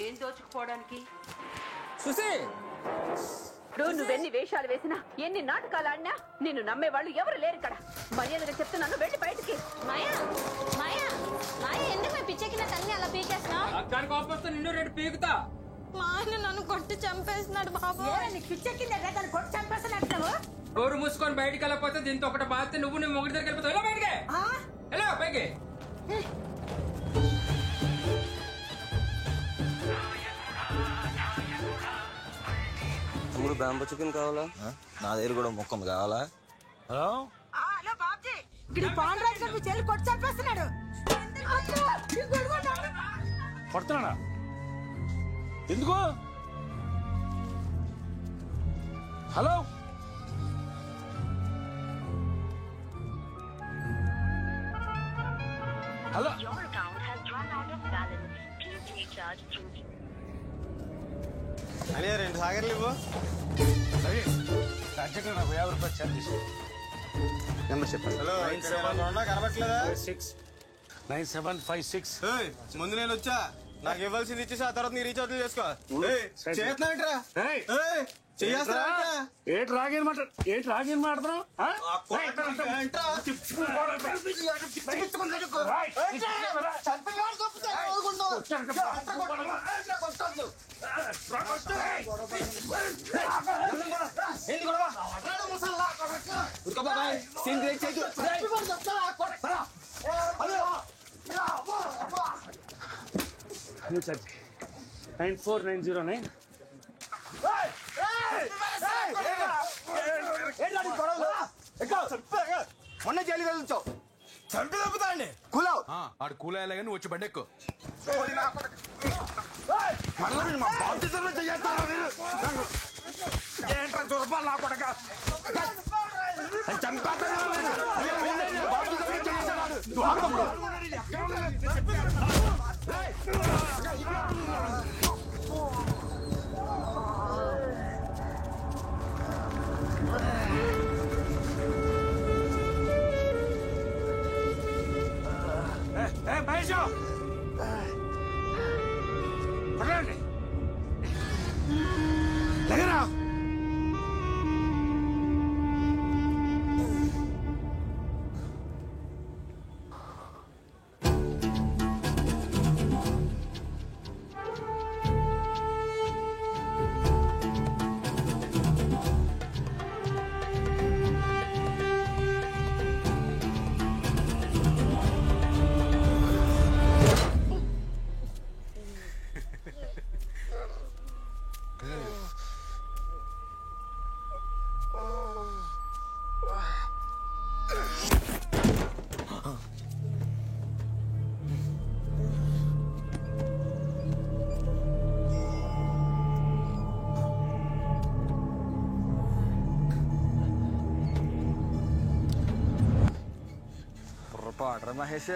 ఏం దోచుకుపోవడానికి? సుసి ఇప్పుడు నువ్వెన్ని వేషాలు వేసినా ఎన్ని నాటకాలు ఆడినా నిన్ను నమ్మేవాళ్ళు ఎవరు లేరు ఇక్కడ. మర్యాదగా చెప్తున్నాను, వెళ్ళి బయటికి. మాయా మాయా మాయా ఎందుకు పిచ్చెక్కిన తల్లి అలా పీకేస్తున్నావు? అక్కడికి కోపం నిన్ను రెడ్డి పీకుతా. మా ఆయన నన్ను కొట్టి చంపేస్తున్నాడు బాబు. పిచ్చెక్కిందే దాన్ని కొట్టి చంపేస్తున్నాడు. డోరు మూసుకొని బయటికి వెళ్ళకపోతే దీంతో ఒకటి బాధ నువ్వు నీ మొగుడి దగ్గర వెళ్ళిపోతావు. ఎలా బయటికి ఎలా పైకి తమ్ముడు బ్యాంబో చికెన్ కావాలా? నా దగ్గర కూడా ముక్కం కావాలా? హలో హలో బాబ్జీ, ఇక్కడ పాండ్ రాజు గారు మీ చెల్లి కొట్టి చంపేస్తున్నాడు. కొడుతున్నాడా? ఎందుకు? హలో హలో అనే 2 సాగర్లు ఇవ్వు. అర్జెంట్గా నాకు 50 రూపాయలు ఛార్జ్ తీసుకో. నెంబర్ చెప్పండి. హలో కనబట్లేదా? 9756. ముందు నేను వచ్చా, నాకు ఇవ్వాల్సింది ఇచ్చేసి ఆ తర్వాత నీ రీఛార్జ్ చేసుకో. చేస్తున్నాంట్రా ఏంటి రాగేం మాట్లాడుతున్నావు? ఛార్జ్ 94909. మొన్న జైలు కలుగుతావు, చంపి తప్పుతా అండి. కూలావు ఆడు కూలయ్యలే కానీ వచ్చి బండి ఎక్కు. ఏంట్రా దుర్బల్ నా కొడక? మహేష్ లేగరా. పాడరా మహేష్.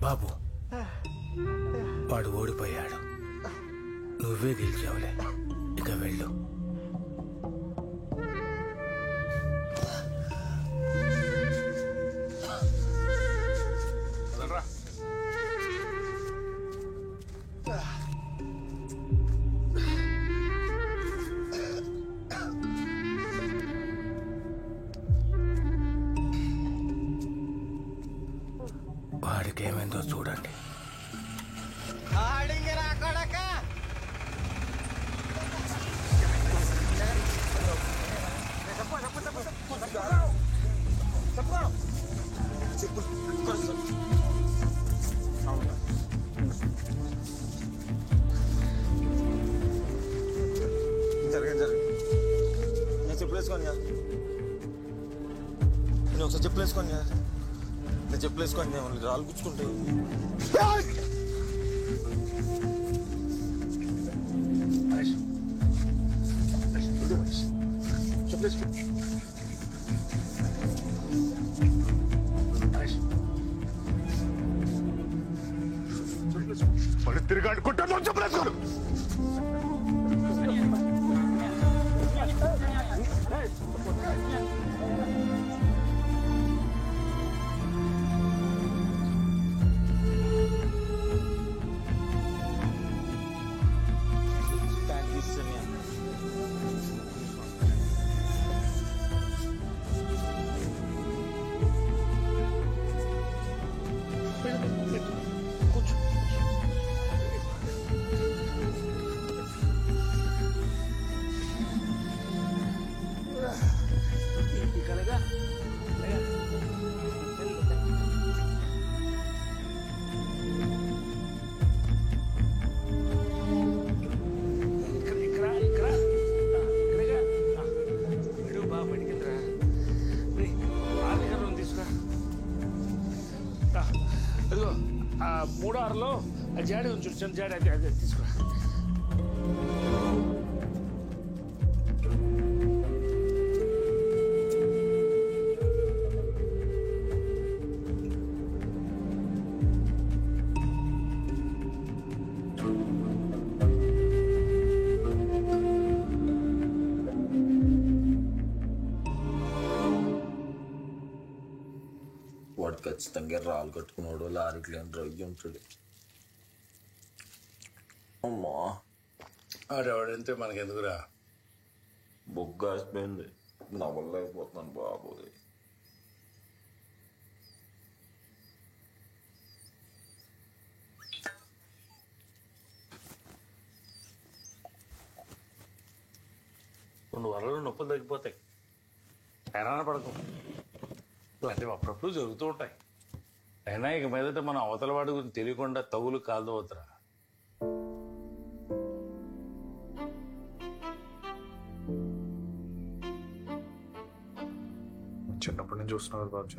బాబు, వాడు ఓడిపోయాడు, నువ్వే గెలిచావులే, ఇక వెళ్ళు. వాడికి ఏమైందో చూడండి. జరగండి జరగండి. నేను చెప్పులు వేసుకోండి నేను ఒకసారి చెప్పులు వేసుకోండి నేను చెప్పులు వేసుకోండి నేను రాళ్ళు గుచ్చుకుంటాయి. మళ్ళీ తిరిగి అనుకుంటాను చెప్పలేదు. అదిగో ఆ 3-6లో జాడి ఉంది చూడు, చిన్న జాడి, అది అదే తీసుకురా. వాడు ఖచ్చితంగా రాళ్ళు కట్టుకున్నాడు, లారీకి లేని రొయ్యి ఉంటాడు. అమ్మా ఆడెవడంతే మనకెందుకురా, బొగ్గాసిపోయింది, నవ్వలేకపోతున్నాను బాబోయ్. రెండు వరలు నొప్పులు తగ్గిపోతాయి, హైరాణ పడకు. ఇలాంటివి అప్పుడప్పుడు జరుగుతూ ఉంటాయి. అయినా ఇక మీదట మనం అవతల వాడి గురించి తెలియకుండా తగులు కాదు అవుతారా. చిన్నప్పటి నుంచి చూస్తున్నావు కదా బాబుజీ,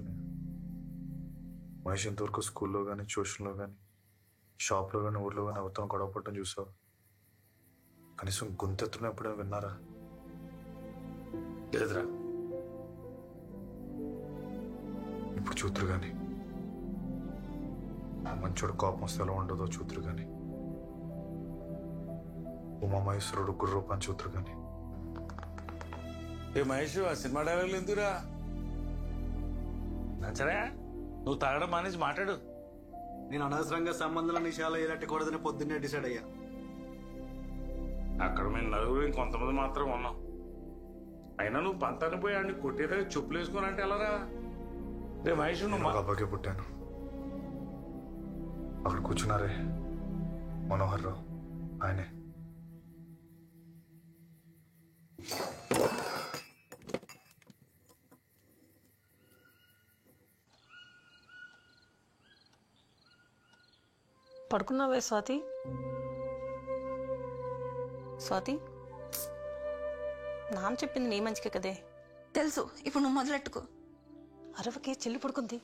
మహేష్ ఇంతవరకు స్కూల్లో కానీ ట్యూషన్లో కానీ షాప్లో కానీ ఊర్లో కానీ అవతల గొడవ పడటం చూసావు? కనీసం గొంతెత్తున ఎప్పుడైనా విన్నారా? లేదురా. ఇప్పుడు చూతురు కానీ ఆ మంచోడు కోపం వస్తే ఎలా ఉండదో చూతురు కానీ, ఉమామహేశ్వరుడు గుర్రూపాన్ని చూతురు కానీ. ఏ మహేష్, ఆ సినిమా డైలాగులు ఎందుకురా? సరే నువ్వు తాగడం మానేసి మాట్లాడు. నేను అనవసరంగా సంబంధాల విషయాలు ఎలట్టకూడదని పొద్దున్నే డిసైడ్ అయ్యా. అక్కడ మేము నలుగురు ఇంకొంతమంది మాత్రం ఉన్నాం. అయినా నువ్వు పంతాన్ని పోయి ఆడిని కొట్టేదా చెప్పులు వేసుకుని అంటే ఎలారా? రే మహేష్, నువ్వు అబ్బాకే పుట్టాను. అక్కడ కూర్చున్నారే మనోహర్ రావు, ఆయనే. పడుకున్నావే స్వాతి? స్వాతి, నాన్న చెప్పింది నీ మంచికే కదే. తెలుసు, ఇప్పుడు నువ్వు మొదలెట్టుకో. అరవకే, చెల్లి పడుకుంది.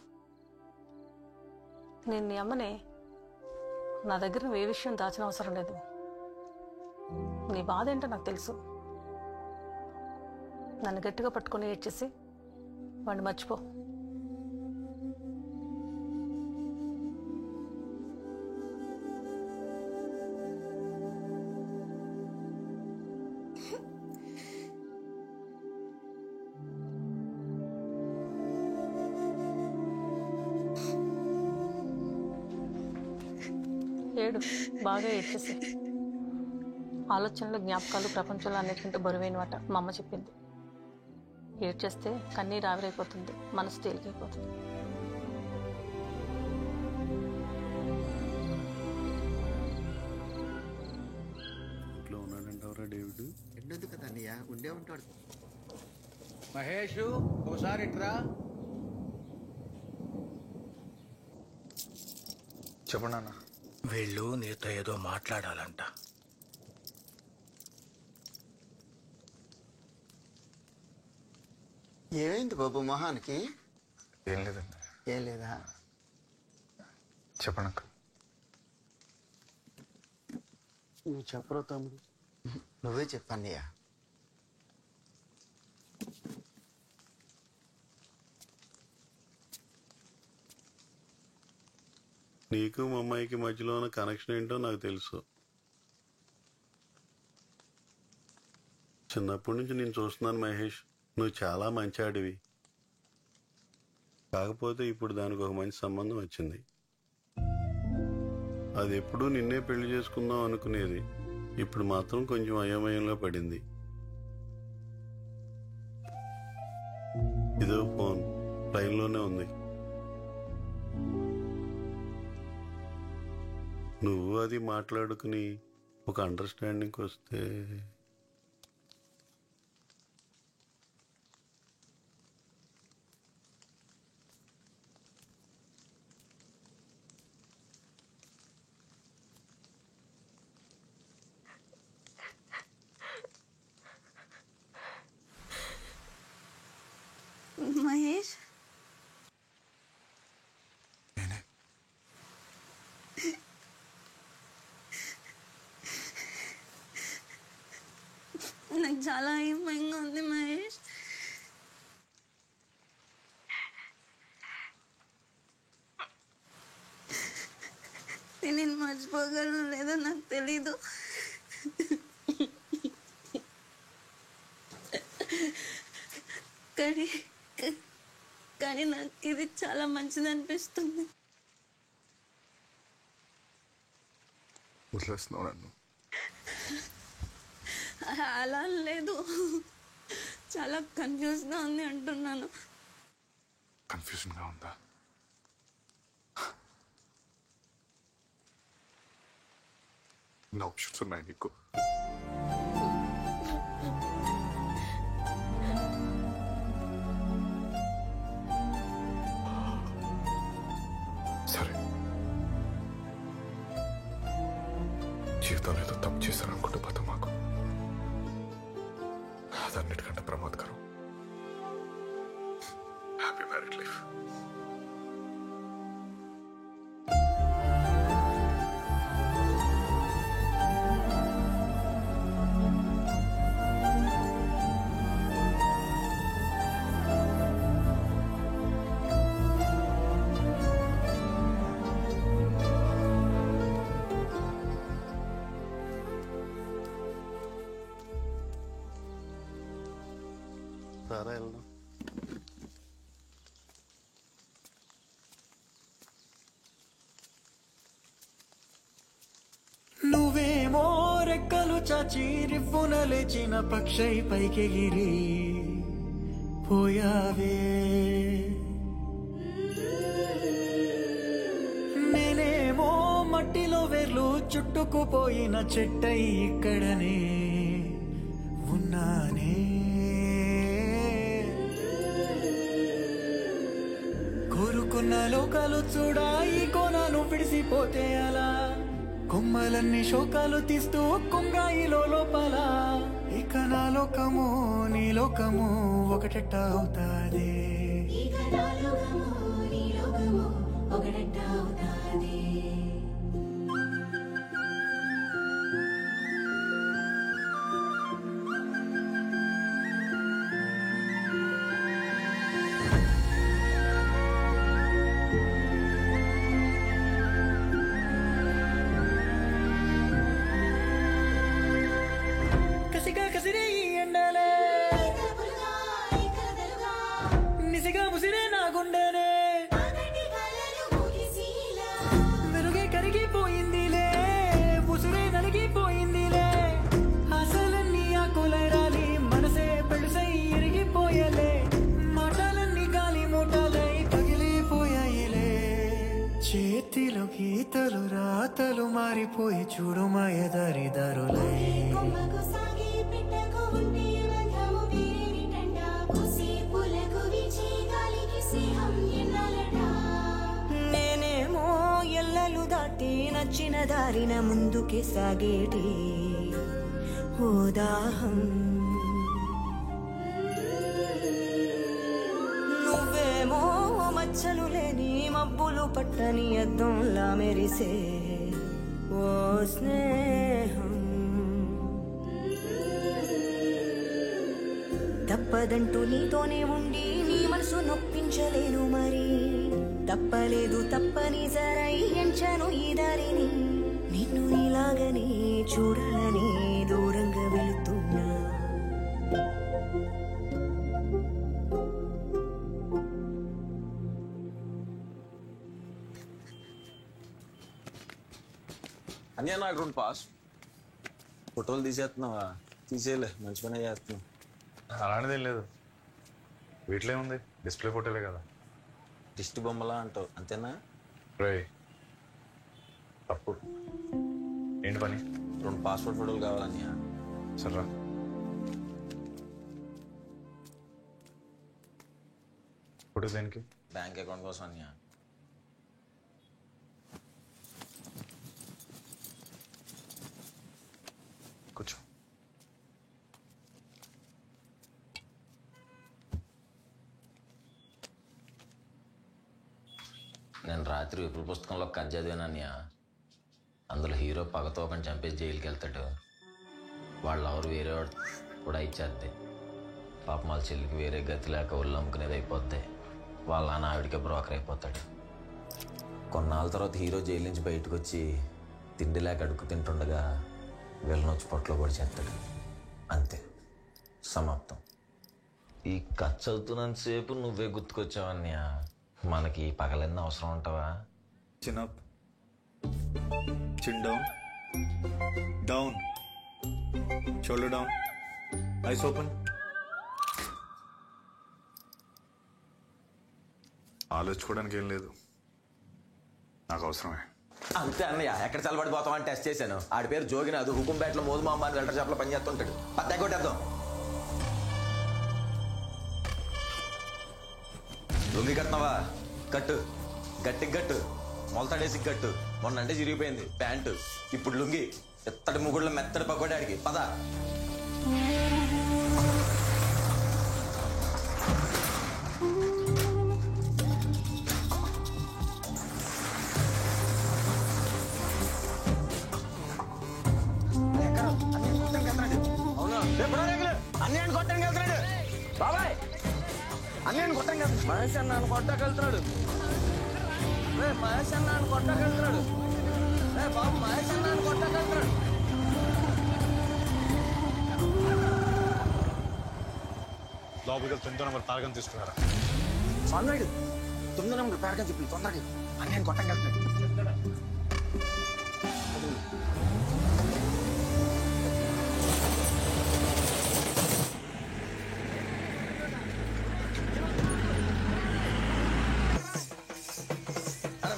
నేను నీ అమ్మనే. నా దగ్గర నువ్వు ఏ విషయం దాచిన అవసరం లేదు. నీ బాధ ఏంటో నాకు తెలుసు. నన్ను గట్టిగా పట్టుకొని ఏడ్చేసి వాడిని మర్చిపో. ఏడు, బాగా ఏడ్చేసి. ఆలోచనలు, జ్ఞాపకాలు ప్రపంచంలో అన్నిటికంటే బరువైనవాట మా అమ్మ చెప్పింది. ఏడ్చేస్తే కన్నీరు ఆవిరైపోతుంది, మనసు తేలికైపోతుంది. ఇంట్లో ఉన్నాడంటావరా డేవిడ్? ఎండొద్దు కదా అన్నయ్య, ఉండే ఉంటాడు. మహేష్, ఒకసారి ఇట్రా. చెప్పండి అన్న. వీళ్ళు నీతో ఏదో మాట్లాడాలంట. ఏమైంది బాబు మొహానికి? ఏం లేదండి. ఏం లేదా? చెప్పండి అంకుల్. నువ్వు చెప్పరా తమ్ముడు? నువ్వే చెప్పన్నయ్య. నీకు మా అమ్మాయికి మధ్యలో ఉన్న కనెక్షన్ ఏంటో నాకు తెలుసు. చిన్నప్పటి నుంచి నేను చూస్తున్నాను మహేష్, నువ్వు చాలా మంచి ఆడివి. కాకపోతే ఇప్పుడు దానికి ఒక మంచి సంబంధం వచ్చింది. అది ఎప్పుడూ నిన్నే పెళ్లి చేసుకుందాం అనుకునేది, ఇప్పుడు మాత్రం కొంచెం అయోమయంలో పడింది. ఇదో ఫోన్ లైన్లోనే ఉంది. నువ్వు అది మాట్లాడుకుని ఒక అండర్స్టాండింగ్కి వస్తే మహేష్, నాకు చాలా భయంగా ఉంది మహేష్. నేను మర్చిపోగలను లేదో నాకు తెలీదు. కానీ నాకు ఇది చాలా మంచిది అనిపిస్తుంది. వదిలేస్తున్నావు నన్ను? అలా లేదు, చాలా కన్ఫ్యూజ్గా ఉంది అంటున్నాను. కన్ఫ్యూజన్గా ఉందా? నా ఆప్షన్స్ ఉన్నాయి నీకు. సరే, జీవితంలో ఏదో తప్పు చేశాను అనుకుంటే పోతే మాకు అదన్నిటికంటే ప్రమాదకరం. Happy married life. సారా వెళ్దాం. నువ్వేమో రెక్కలు చాచి రివ్వున లేచిన పక్షై పైకెగిరి పోయావే. నేనేమో మట్టిలో వేర్లు చుట్టుకుపోయిన చెట్టై ఇక్కడనే ఉన్నానే. కోరుకున్న లోకాలు చూడా ఈ కోనాను విడిసిపోతే అలా కొమ్మలన్నీ శోకాలు తీస్తూ కొంగాయిలో లోపల ఇక నా లోకము నీ లోకము ఒకటెట్ట అవుతాది. కసిగా కసిరే ఈ ఎండలే నిసిగా ముసిరే నా గుండెనే వెలుగే కరిగిపోయిందిలే ముసురే నలిగిపోయిందిలే ఆశలన్నీ ఆకులై రాలి మనసే పెడుసై ఇరిగిపోయలే మాటలన్నీ గాలి మూటలై పగిలిపోయాయిలే చేతిలో గీతలు రాతలు మారిపోయి చూడు మాయదారి దారులై నేనేమో ఎల్లలు దాటి నచ్చిన దారిన ముందుకే సాగేటి ఓ దాహం. మబ్బులు పట్టని అద్దంలా మెరిసే ఓ స్నేహం తప్పదంటూ నీతోనే ఉండి నీ మనసు నొప్పించలేను మరి తప్పలేదు తప్పని జరై ఎంచను ఈ దారిని నిన్ను నీలాగనే చూడాలని దూరంగా వెళుతున్నా అన్య నాకు 2 పాస్ ఫోటోలు తీసేస్తున్నావా? తీసేయలే, మంచి పని చేస్తున్నావు. అలాంటిదేం లేదు, వీటిలో ఉంది, డిస్ప్లే ఫోటోలే కదా. దిష్టి బొమ్మలా అంటావు అంతేనా? రే తప్పు. ఏంటి పని? 2 పాస్పోర్ట్ ఫోటోలు కావాలన్నయ్య. సర్రా. ఫోటో దేనికి? బ్యాంక్ అకౌంట్ కోసం అన్నయ్య. కూర్చో. నేను రాత్రి విపుల పుస్తకంలో కథ చదివానన్నయ్య. అందులో హీరో పగతో ఒకని చంపేసి జైలుకి వెళ్తాడు. వాళ్ళు ఎవరు వేరే వాడు కూడా ఇచ్చేద్ది. పాపం వాళ్ళ చెల్లికి వేరే గతి లేక ఒళ్ళు అమ్ముకునేది అయిపోద్ది. వాళ్ళ నాన్న ఆవిడికే బ్రోకర్ అయిపోతాడు. కొన్నాళ్ళ తర్వాత హీరో జైలు నుంచి బయటకు వచ్చి తిండి లేక అడుగు తింటుండగా వీళ్ళని వచ్చి పొట్టలో కూడా చేస్తాడు. అంతే, సమాప్తం. ఈ కథ చదువుతున్నంతసేపు నువ్వే గుర్తుకొచ్చావన్నయ్య. మనకి పగలన్న అవసరం ఉంటావా? Chin up, chin down, down, shoulder down, eyes open. ఆలోచించుకోవడానికి ఏం లేదు, నాకు అవసరమే. అంతే అన్నయ్య. ఎక్కడ చల్లబడిపోతామని టెస్ట్ చేశాను. ఆడి పేరు జోగినాథ్. హుకుంపేటలో మోదు మామ అని వెల్టర్ షాప్లో పని చేస్తుంటాడు. పత్తా కొట్టేద్దాం. లొంగి కట్టినావా? కట్టు, గట్టి గట్టు, మొలతాడేసి గట్టు. మొన్న అంటే చిరిగిపోయింది ప్యాంటు, ఇప్పుడు లుంగి. ఎత్తడి ముగుళ్ళ మెత్తడి పకోడాడికి పద. అన్నయ్యని కొట్టడానికి వెళ్తున్నాడు బాబాయ్. అన్నయ్యని కొట్టడానికి వెళ్తున్నాడు. మహేష్ అన్నాను కొట్టకెళ్తున్నాడు. మహేష్ అన్నాను కొట్టకెళ్తున్నాడు. బాబు మహేష్ అన్నాను కొట్టకెళ్తున్నాడు. లోపలికి 9వ నెంబర్ తారకం తీసుకున్నారా? సొందడు 9వ నెంబర్ పేరకని చెప్పి తొందరగా అన్నయ్యని కొట్టడానికి వెళ్తున్నాడు.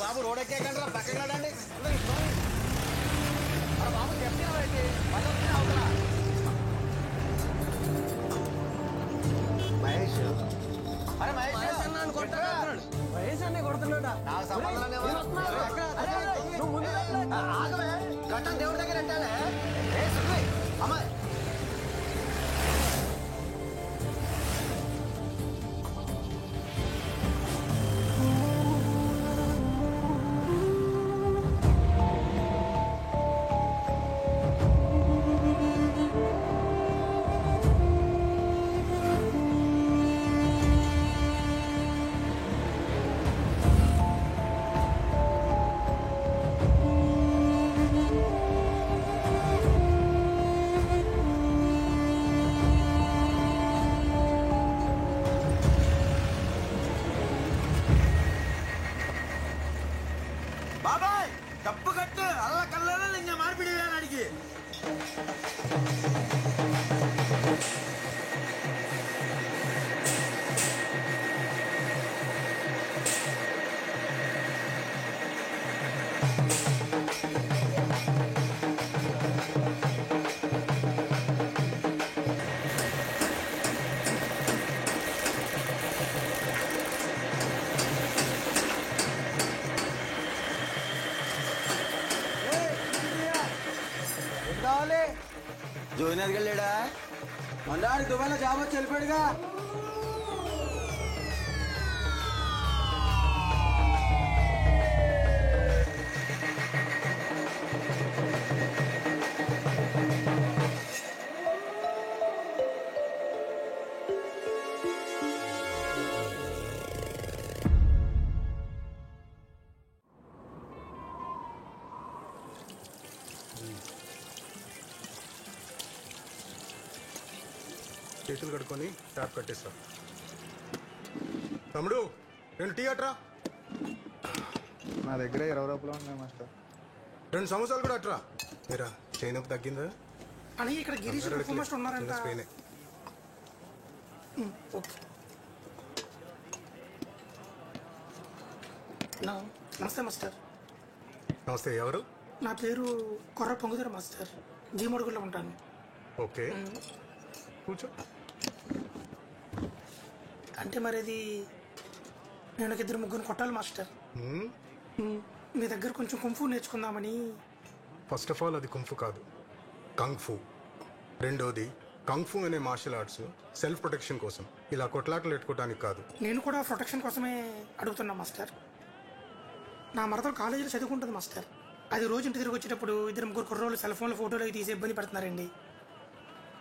బాబు రోడ్ ఎక్కేకండి రా, పక్కకి రాడండి. బాబు చెప్తే మహేష్, అరే మహేష్ అన్న కొడుతున్నాడు. మహేష్ అన్న కొడుతున్నాడా? నాకు సంబంధం ఆగవే. గట్టం దేవుడి దగ్గర పెట్టాలే. అమ్మాయి బాబాయ్ డబ్బు కట్టు. అల్ల కళ్ళలో ఇంకా మార్పిడి అడిగి జోగినాథ్ వెళ్ళాడా? మందాడి దుబాయ్లో జాబ్ వచ్చి వెళ్ళిపోయాడుగా. చేతులు కడుక్కొని ట్యాప్ కట్టేస్తా. తమ్ముడు 2 టీ అట్రా. నా దగ్గర 20 రూపాయలు ఉన్నాయి మాస్టర్. 2 సమోసాలు కూడా అట్రా. మీరా చైన్ అప్ తగ్గిందా? అని ఇక్కడ గిరీష్ మాస్టర్ ఉన్నారంట. ఓకే. నమస్తే మాస్టర్. నమస్తే. ఎవరు? నా పేరు కొర్ర పొంగుదర మాస్టర్. జీమడుగులో ఉంటాను. ఓకే కూర్చో. అంటే మరి అది నేను ఒక 2-3 కొట్టాలి మాస్టర్. మీ దగ్గర కొంచెం కుంఫు నేర్చుకుందామని. ఫస్ట్ ఆఫ్ ఆల్ అది కుంఫు కాదు, కంగ్ఫు. రెండోది కంగ్ఫు అనే మార్షల్ ఆర్ట్స్ సెల్ఫ్ ప్రొటెక్షన్ కోసం, ఇలా కొట్లాటలు పెట్టుకోవడానికి కాదు. నేను కూడా ప్రొటెక్షన్ కోసమే అడుగుతున్నా మాస్టర్. నా మరదలు కాలేజీలో చదువుకుంటుంది మాస్టర్. అది రోజు ఇంటి తిరిగి వచ్చేటప్పుడు 2-3 కుర్రోళ్ళు సెల్ ఫోన్లో ఫోటోలు తీసి ఇబ్బంది పడుతున్నారండి.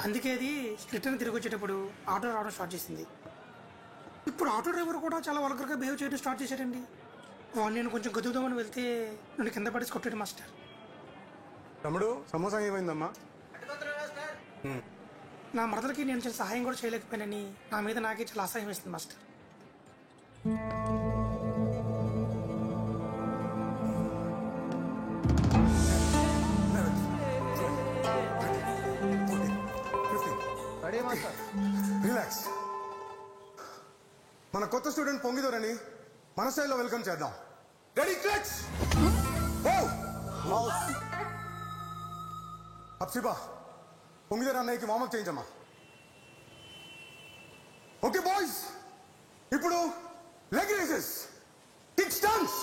అందుకే అది రిటర్న్ తిరిగి వచ్చేటప్పుడు ఆటో రావడం స్టార్ట్ చేసింది. ఇప్పుడు ఆటో డ్రైవర్ కూడా చాలా వల్గర్గా బిహేవ్ చేయడం స్టార్ట్ చేశాడండి. వాళ్ళు నేను కొంచెం గదువుదామని వెళ్తే నన్ను కింద పడేసి కొట్టాడు మాస్టర్. తమ్ముడు సమోసా ఏమైందమ్మా? నా మరదలకి నేను చిన్న సహాయం కూడా చేయలేకపోయానని నా మీద నాకే చాలా అసహ్యం వేస్తుంది మాస్టర్. రిలాక్స్. మన కొత్త స్టూడెంట్ పొంగిదోరని మన స్టైల్లో వెల్కమ్ చేద్దాం. Ready clutch. అప్సిబా పొంగిదోర అన్నయ్యకి వార్మప్ చేయించమ్మా. ఓకే బాయ్స్, ఇప్పుడు leg raises, kick stumps.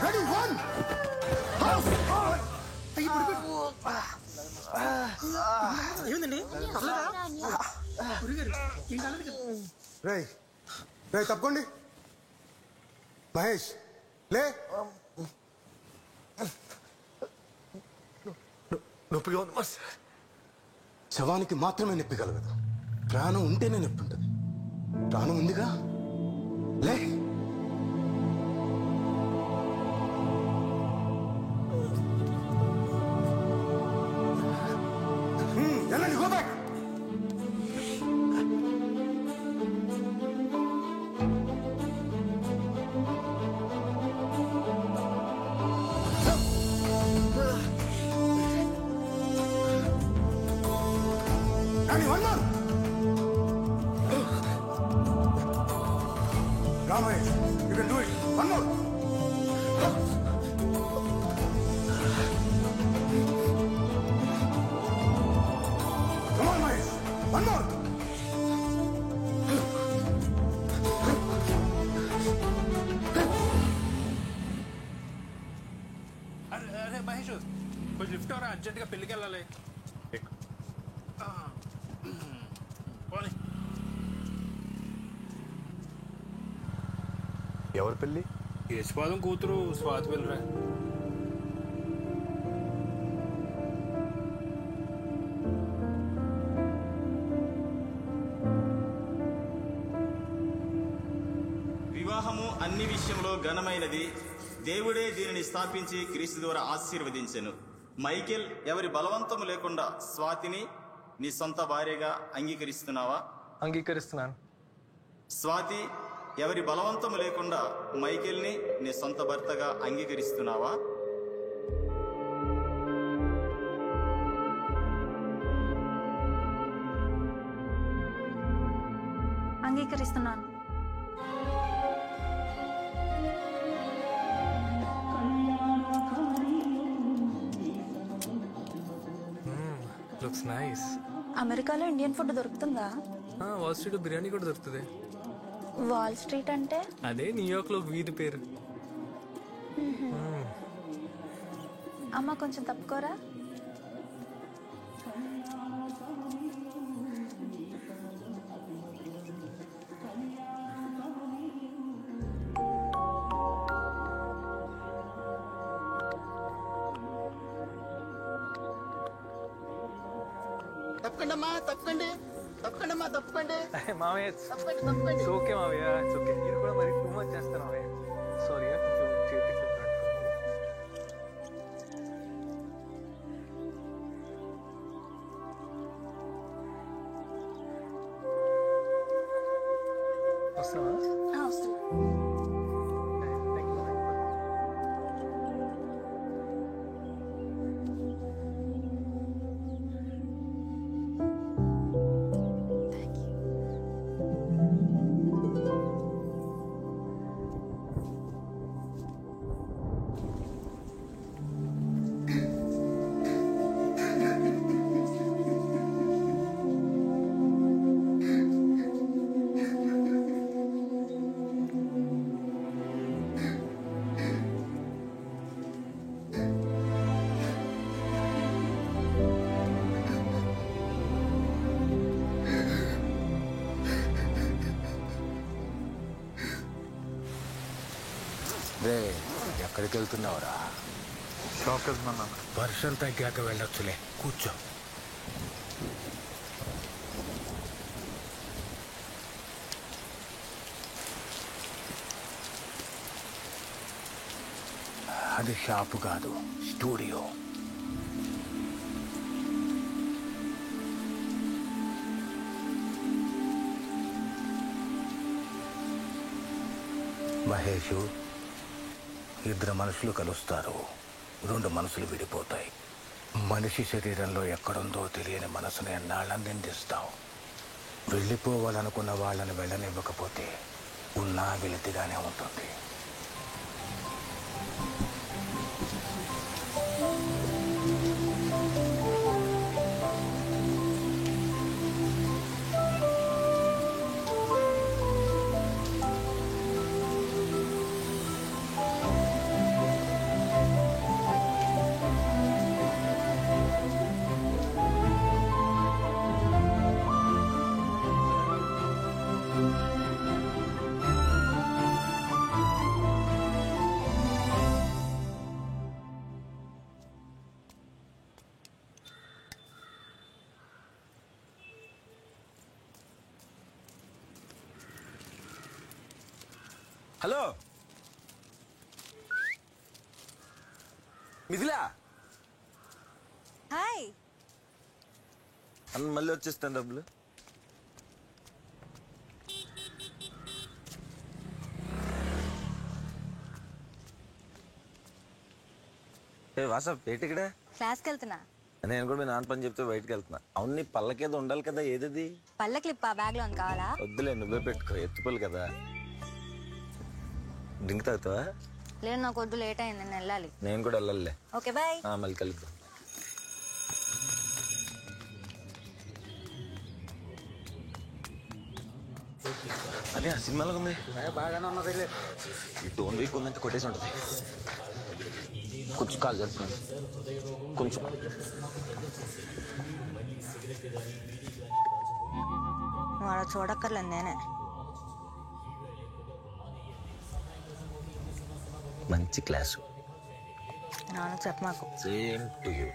Ready 1. ఏమిందండి? రే రే తప్పకోండి. మహేష్ లే. నొప్పిగా ఉంది మాస్టర్. శవానికి మాత్రమే నొప్పి కలగదు, ప్రాణం ఉంటేనే నొప్పి ఉంటుంది. ప్రాణం ఉందిగా, లే. Go back. Annie, one more. Ramesh, you can do it. One more. Come on, Mahesh. One more. అరే మహేష్, కొంచెం లిఫ్ట్ అవరా, అర్జెంట్గా పెళ్ళికి వెళ్ళాలి. ఎవరి పెళ్ళి? యశ్పాదం కూతురు స్వాతి పెళ్ళిరా. వివాహము అన్ని విషయంలో ఘనమైనది. దేవుడే దీనిని స్థాపించి క్రీస్తు ద్వారా ఆశీర్వదించెను. మైకేల్, ఎవరి బలవంతము లేకుండా స్వాతిని నీ సొంత భార్యగా అంగీకరిస్తున్నావా? అంగీకరిస్తున్నాను. స్వాతి, ఎవరి బలవంతము లేకుండా మైకేల్ని నీ సొంత భర్తగా అంగీకరిస్తున్నావా? అంగీకరిస్తున్నాను. Looks nice. అమెరికాలో ఇండియన్ ఫుడ్ దొరుకుతుందా? వాల్ స్ట్రీట్ బిర్యానీ కూడా దొరుకుతుంది. వాల్ స్ట్రీట్ అంటే? అదే న్యూయార్క్ లో వీధి పేరు. అమ్మ కొంచెం తప్పుకోరా. తప్పకండి అమ్మా, తప్పకండి, తప్పకండి అమ్మా, తప్పకండి. మామయ్య తప్పకండి, తప్పకండి. ఓకే మామయ్య, ఇట్స్ ఓకే. నేను కూడా మరి టూ మచ్ చేస్తాను మామయ్య. సారీ, కొంచెం చేతికి రే ఎక్కడికి వెళ్తున్నావురా? షాప్కి వెళ్తున్నా. వర్షం తగ్గాక వెళ్ళొచ్చులే, కూర్చో. అది షాపు కాదు, స్టూడియో. మహేషు, ఇద్దరు మనుషులు కలుస్తారు, రెండు మనసులు విడిపోతాయి. మనిషి శరీరంలో ఎక్కడుందో తెలియని మనసుని ఎన్నాళ్ళని నిందిస్తాం. వెళ్ళిపోవాలనుకున్న వాళ్ళని వెళ్ళనివ్వకపోతే ఉన్నా వెలితిగానే ఉంటుంది. హలో మిథిలా. హాయ్. అన్న మళ్ళీ వచ్చేస్తాను డబ్బులు. ఏ వాట్సాప్ ఏంటి ఇక్కడ? క్లాస్కి వెళ్తున్నా. నేను కూడా మీ నాన్న పని చెప్తే బయటకు వెళ్తున్నా. అవును, నీ పళ్ళకేదో ఉండాలి కదా, ఏదది? పళ్ళ క్లిప్ ఆ బ్యాగ్ లో ఉంది, కావాలా? వద్దులే, నువ్వే పెట్టుకో, ఎత్తుపల్లి కదా. డ్రింక్ తాగుతావా? లేదు, నాకు వద్దు, లేట్ అయింది, నేను వెళ్ళాలి. నేను కూడా వెళ్ళాలిలే. Okay bye. మళ్ళీ కలుద్దాం. అదే ఆ సినిమాలో ఉంది. బాగానే ఉన్నది. ఈ టోన్ వీక్ ఉందంటే కొట్టేసి ఉంటుంది. కొంచెం కాల్ జరుపుకోండి, కొంచెం. నువ్వు అలా చూడక్కర్లేదు, నేనే. మంచి క్లాసు. నాన్న చెప్పమాకు. Same to you.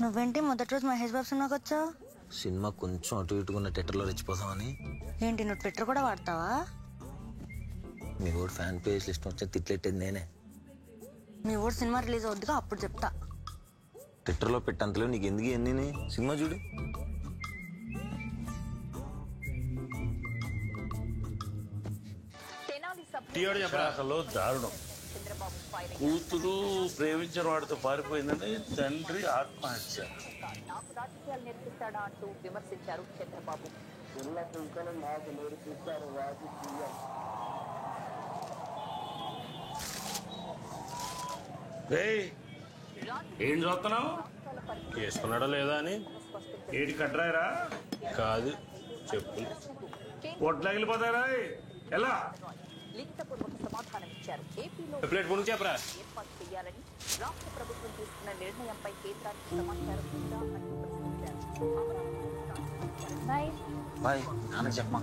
నువ్వేంటి మొదటి రోజు మహేష్ బాబు సినిమాకి వచ్చావు? సినిమా కొంచెం అటు ఇటుకున్న థియేటర్లో రెచ్చిపోతామని. ఏంటి, నువ్వు ట్విట్టర్ కూడా వాడతావా? మీ ఊరు ఫ్యాన్ పేజ్ లిస్ట్ వచ్చి తిట్లెట్టేది నేనే. మీ ఊరు సినిమా రిలీజ్ అవుద్దిగా, అప్పుడు చెప్తా. ట్విట్టర్లో పెట్టంతలో నీకు ఎందుకు ఎన్ని? సినిమా చూడు. విశాఖలో దారుణం. కూతురు ప్రేమించిన వాడితో పారిపోయిందని తండ్రి ఆత్మహత్య. నేర్పిస్తాడా అంటూ విమర్శించారు చంద్రబాబు. ఏం చూస్తున్నావు? చేసుకున్నాడా లేదా అని. ఏటి కట్రాయరా? కాదు, చెప్పులు. పొట్లగిలిపోతారా? ఎలా? లిఖితపూర్వక సమాధానం ఇచ్చారు. ఏపీలో ప్లేట్ ముందు చెప్పరా. ఏర్పాటు చేయాలని రాష్ట్ర ప్రభుత్వం తీసుకున్న నిర్ణయంపై కేంద్రానికి సమాచారం ఉందా అని ప్రశ్నించారు. బాయ్ నాన్న చెప్పమా.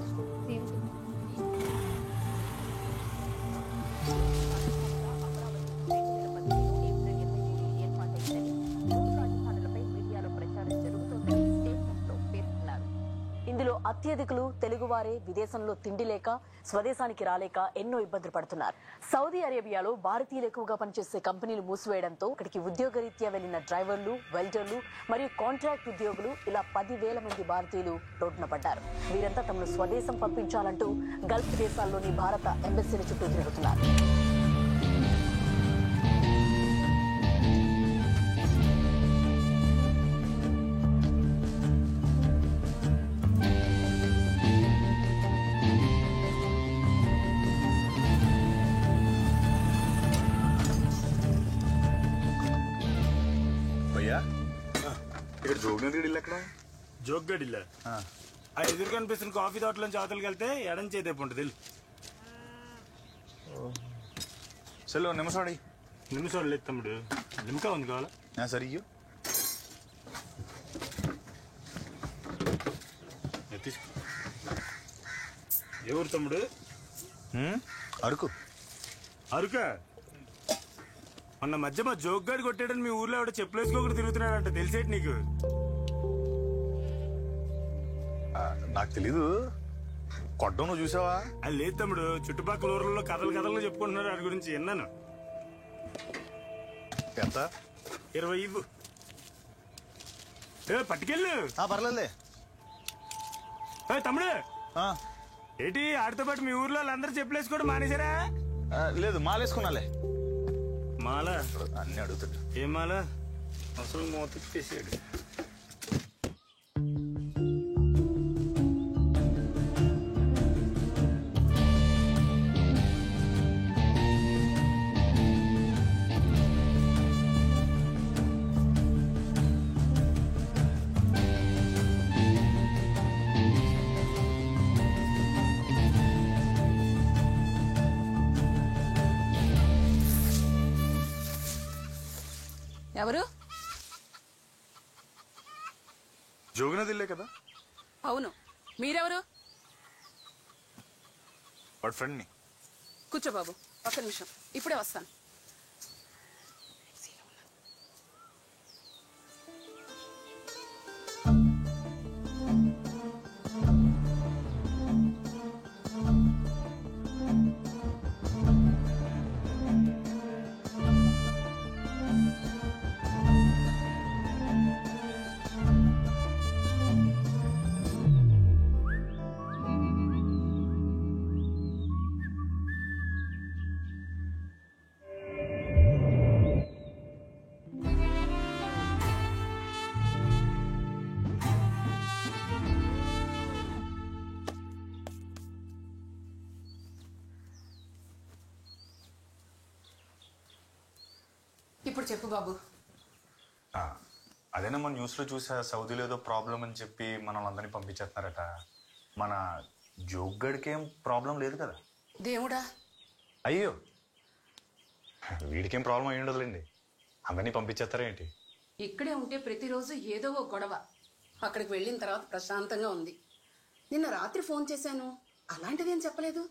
ఇందులో అత్యంత అత్యధికులు తెలుగువారే విదేశంలో తిండి లేక స్వదేశానికి రాలేక ఎన్నో ఇబ్బందులు పడుతున్నారు. సౌదీ అరేబియాలో భారతీయులు ఎక్కువగా పనిచేసే కంపెనీలు మూసివేయడంతో ఇక్కడికి ఉద్యోగరీత్యా వెళ్లిన డ్రైవర్లు, వెల్డర్లు మరియు కాంట్రాక్ట్ ఉద్యోగులు ఇలా 10,000 మంది భారతీయులు రోడ్డున పడ్డారు. వీరంతా తమను స్వదేశం పంపించాలంటూ గల్ఫ్ దేశాల్లోని భారత ఎంబసీల చుట్టూ తిరుగుతున్నారు. ఇక్కడ జోగినగర్ ఇల్లు ఎక్కడ? జోగ్గడ్ ఇల్లా? ఆ ఎదురు కనిపిస్తున్న కాఫీ తోటలోంచి అవతలకి వెళ్తే ఎడం చేతేపు ఉంటుంది. చలో నిమిషాడి నిమిషాలు లేదు తమ్ముడు, లిమ్కా ఉంది కావాలా? సరే తీసుకో. ఎవరు తమ్ముడు? అరకు. అరుకా? మొన్న మధ్య మా జోగ్గాడు కొట్టాడని మీ ఊర్లో ఆవిడ చెప్పులేసుకోకుండా తిరుగుతున్నాడంట, తెలిసేటి నీకు? నాకు తెలీదు. కొట్టడం నువ్వు చూసావా? అది లేదు తమ్ముడు, చుట్టుపక్కల ఊర్లలో కథలు చెప్పుకుంటున్నారు వాడి గురించి, విన్నాను. ఎంత? 20 ఇవ్వు. పట్టుకెళ్ళు. పర్లేదులే. తమ్ముడు ఏంటి ఆడితో పాటు మీ ఊర్లో వాళ్ళందరూ చెప్పులేసుకోవడం మానేశారా? లేదు, మాలేసుకున్నాలే. మాల అన్ని అడుగుతాడు. ఏం మాల? అసలు మోతేసాడు. ఎవరు? జోగినదిల్లే కదా? అవును. మీరెవరు? వాడి ఫ్రెండ్ని. కూర్చో బాబు, ఒక్క నిమిషం, ఇప్పుడే వస్తాను. ఇప్పుడు చెప్పు బాబు. అదేనా మన న్యూస్లో చూసా, సౌదీలో ఏదో ప్రాబ్లం అని చెప్పి మనల్ని అందరినీ పంపించేస్తున్నారట. మన జోగ్గడికి ఏం ప్రాబ్లం లేదు కదా? దేవుడా. అయ్యో, వీడికేం ప్రాబ్లం అయ్యి ఉండదులేండి. అందరినీ పంపించేస్తారా ఏంటి? ఇక్కడే ఉంటే ప్రతిరోజు ఏదో ఒక గొడవ. అక్కడికి వెళ్ళిన తర్వాత ప్రశాంతంగా ఉంది. నిన్న రాత్రి ఫోన్ చేశాను, అలాంటిదేం చెప్పలేదు.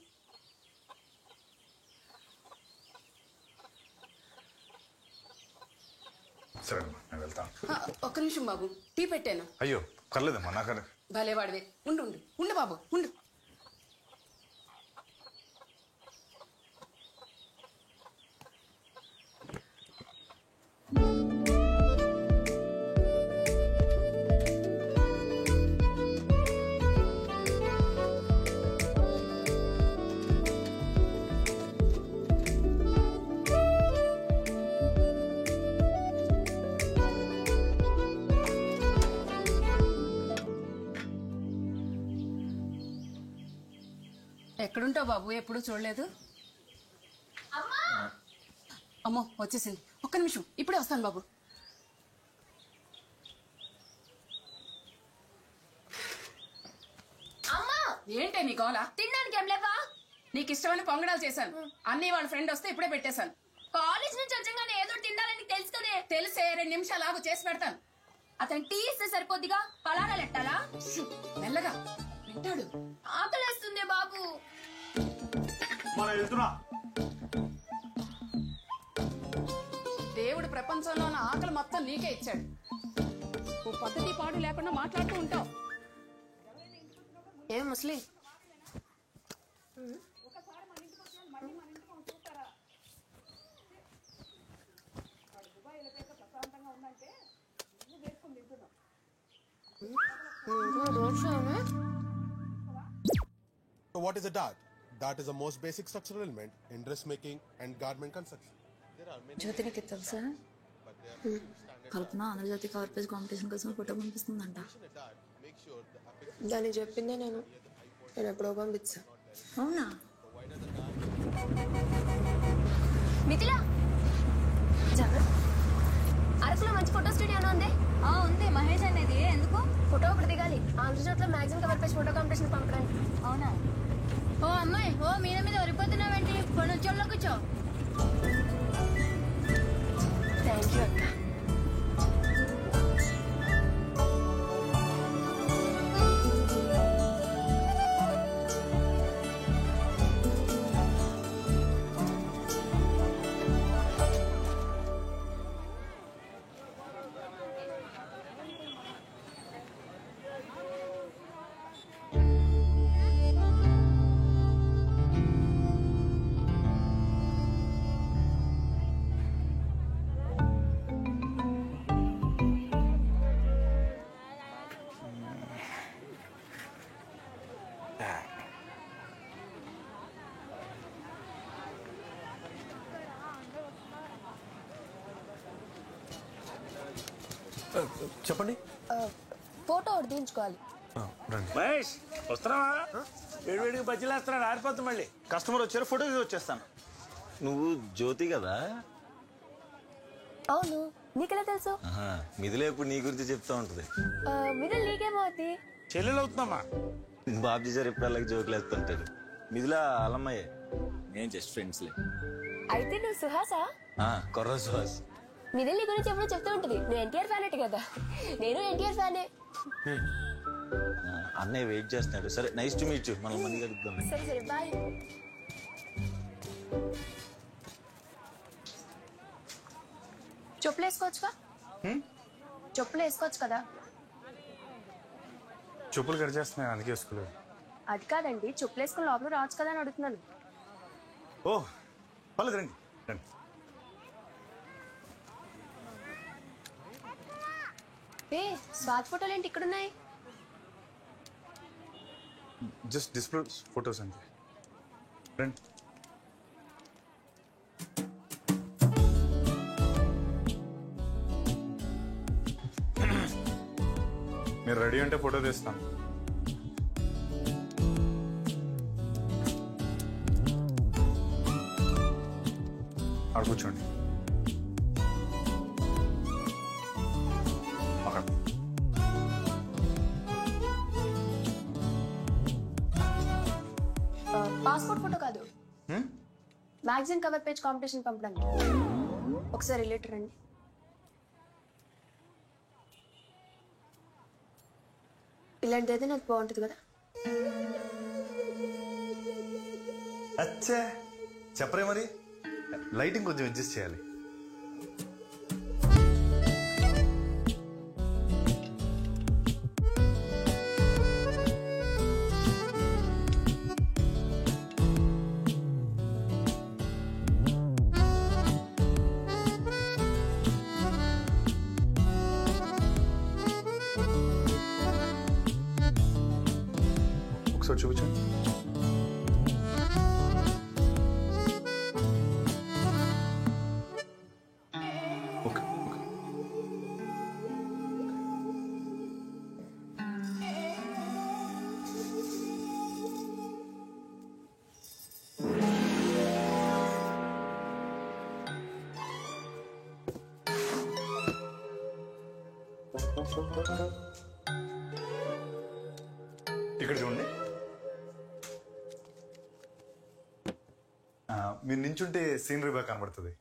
సరే నేను వెళ్తాను. ఒక్క నిమిషం బాబు, టీ పెట్టాను. అయ్యో పర్లేదమ్మా, నాకు భలేవాడివే. ఉండు ఉండు ఉండు బాబు, ఉండు. ఎక్కడుంటావు బాబు? ఎప్పుడు చూడలేదు. అమ్మో వచ్చేసింది, ఒక్క నిమిషం, ఇప్పుడే వస్తాను బాబు. ఏంటే నీ గోల? తినడానికి ఏం లేవా? నీకు ఇష్టమైన పొంగడాలు చేశాను. అన్నీ వాళ్ళ ఫ్రెండ్ వస్తే ఇప్పుడే పెట్టేశాను. కాలేజ్ నుంచి వచ్చాగానే ఏదో తినాలని తెలుసు కదే. తెలిసే 2 నిమిషాలు ఆగు, చేసి పెడతాను. అతను టీ ఇస్తే సరిపోద్దిగా, పలారాలు ఎట్టాలా? మెల్లగా వింటాడు. ఆకలేస్తుంది బాబు. దేవుడు ప్రపంచంలో ఉన్న ఆకలి మొత్తం నీకే ఇచ్చాడు. ఓ పద్ధతి పాడు లేకుండా మాట్లాడుతూ ఉంటావు. ఏం ముస్లి So what is a dart? Dart is the most basic structural element in dressmaking and garment construction. జ్యోతి నీకు తెలుసా కల్పన ఆంధ్రజ్యోతి కవర్ పేజ్ కాంపిటీషన్ కోసం ఫోటో పంపిస్తుందంట. దాన్ని చెప్పిందే నేను ఎప్పుడో పంపించా. అవునా? మిథిలా అరకులో మంచి ఫోటో స్టూడియో ఉంది. ఉంది మహేష్ అనేది. ఎందుకు? ఫోటో ఒకటి దిగాలి. ఆంధ్రజ్యోతిలో magazine cover page photo competition పంపడానికి. అవునా? ఓ అమ్మాయి, ఓ మీద వరిపోతున్నావేంటి? కొనుచ్చోళ్ళలో కూర్చో. థ్యాంక్ యూ అక్క. చెప్పండి. ఫోటో ఒకటి తీయించుకోవాలి. మహేష్ వస్తున్నావా? వేడివేడికి బజ్జీలు వేస్తున్నాడు, ఆరిపోతుంది మళ్ళీ. కస్టమర్ వచ్చారు, ఫోటో తీసి వచ్చేస్తాను. నువ్వు జ్యోతి కదా? అవును, నీకెలా తెలుసు? మిథిలే ఇప్పుడు నీ గురించి చెప్తా ఉంటది. మిథిల నీకేమవుతుంది? చెల్లెలు అవుతుందమ్మా. బాబ్జీ సార్ ఎప్పుడు అలాగే జోకులు వేస్తుంటాడు. మిథిలా అలమ్మయ్యే, నేను జస్ట్ ఫ్రెండ్స్లే. అయితే నువ్వు సుహాసా? కొర్ర సుహాస్. మిథిల నీ గురించి ఎప్పుడు చెప్తూ ఉంటుంది. నువ్వు ఎన్టీఆర్ ఫ్యాన్ అంటే కదా? నేను ఎన్టీఆర్ ఫ్యానే. అన్నయ్య వెయిట్ చేస్తున్నాడు. సరే, నైస్ టు మీట్ యు. మనం మనీ కలుద్దాం. సరే సరే, బాయ్. చెప్పులు వేసుకోవచ్చుగా? చెప్పులు వేసుకోవచ్చు కదా? చెప్పులు కట్ చేస్తున్నాయి, అందుకే వేసుకోలేదు. అది కాదండి, చెప్పులు వేసుకుని లోపల రావచ్చు కదా అని అడుగుతున్నాను. ఓ పర్లేదు, రండి రండి. స్వాతి ఫోటోలు ఏంటి ఇక్కడున్నాయి? జస్ట్ డిస్ప్లే ఫొటోస్ అంతే. రండి. మీరు రెడీ అంటే ఫోటో తీస్తాను. అక్కడ కూర్చోండి. పాస్పోర్ట్ ఫోటో కాదు, మ్యాగజైన్ కవర్ పేజ్ కాంపిటీషన్ పంపడానికి. ఒకసారి రిలేటర్ రండి. ఇలాంటిది అయితే నాకు బాగుంటుంది కదా? అచ్చా చెప్పరే, మరి లైటింగ్ కొంచెం అడ్జస్ట్ చేయాలి. ఒకసారి చూపించండి. ఇక్కడ చూడండి. మీరు నించుంటే సీనరీ బాగా కనబడుతుంది.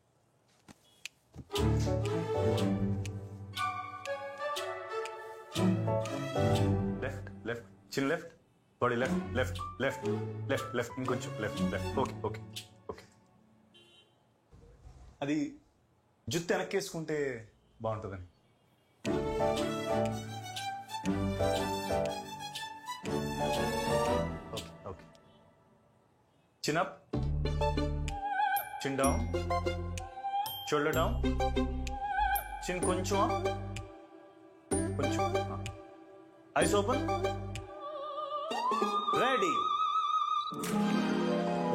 Left left, chin left, body left left left left left, ఇంకొంచెం left left. Okay okay okay. అది జుత్తు వెనక్కేసుకుంటే బాగుంటుందని. chin up, chin down, shoulder down, chin కొంచెం up, కొంచెం eyes open, ready.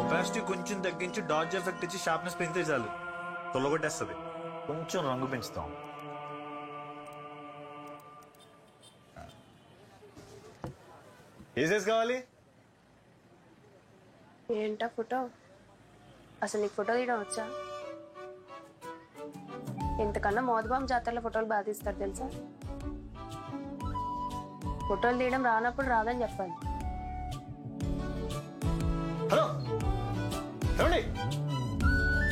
ఒపాసిటీ కొంచెం తగ్గించి డాడ్జ్ ఎఫెక్ట్ ఇచ్చి షార్ప్నెస్ పెంచితే చాలు తొలగొట్టేస్తుంది. కొంచెం రంగు పెంచుతాం. ఏ సైజ్ కావాలి? ఏంటా ఫోటో? అసలు నీకు ఫోటో తీయడం వచ్చా? ఇంతకన్నా మోదబాం జాతరలో ఫోటోలు బాగా తీస్తారు తెలుసా? ఫోటోలు తీయడం రానప్పుడు రాదని చెప్పాలి. హలో ఏమండి?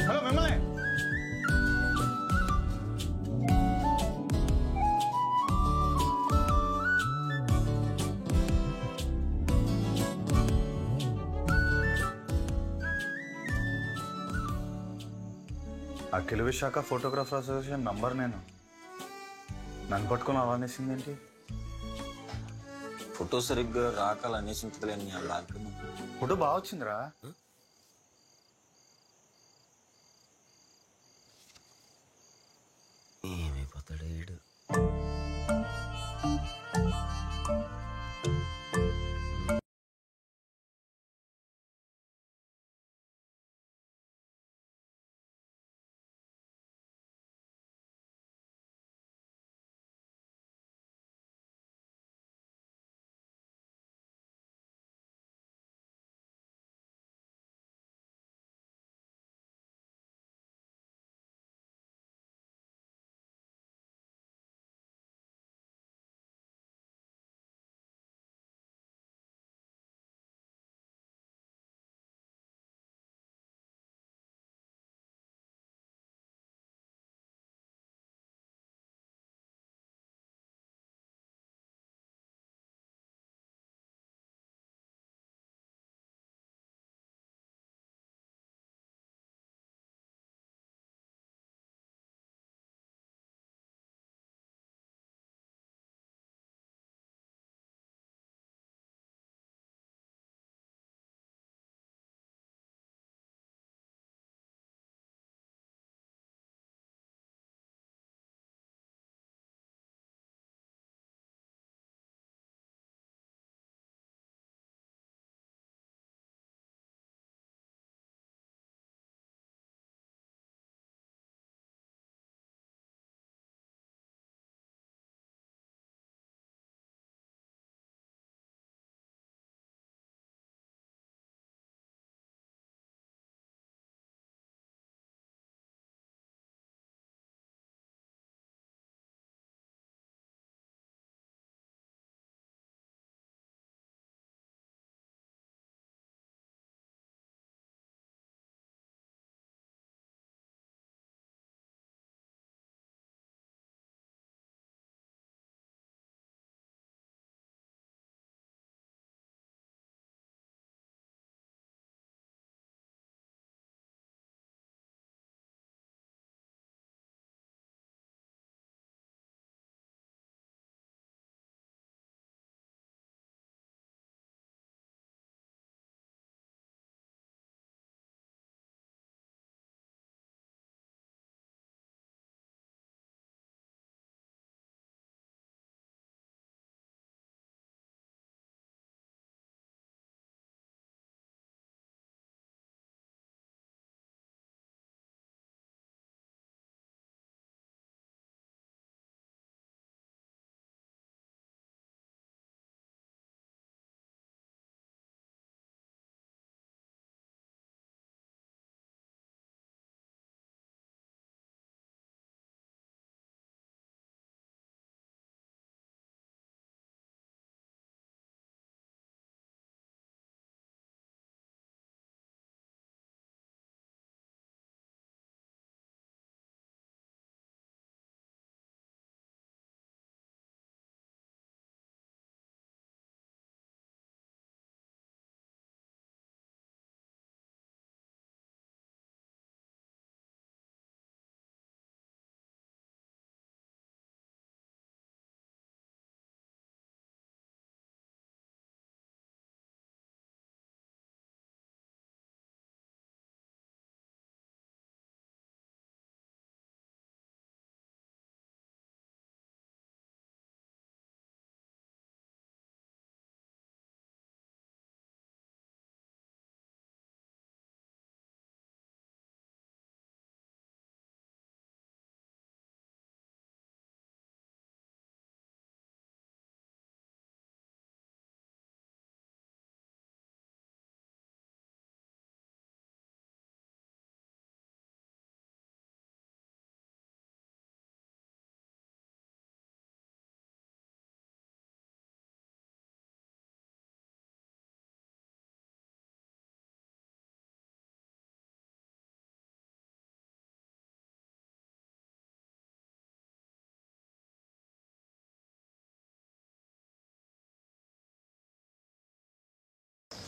హలో మిమ్మల్ని. అఖిల విశాఖ ఫోటోగ్రాఫర్ అసోసియేషన్ నంబర్ నేను. నన్ను పట్టుకొని అలానేసింది ఏంటి? ఫోటో సరిగ్గా రాకాల అనేసి ఉంటుందిలేండి అలా. ఫోటో బాగా వచ్చిందిరా. ఏమైపోతాడు వీడు?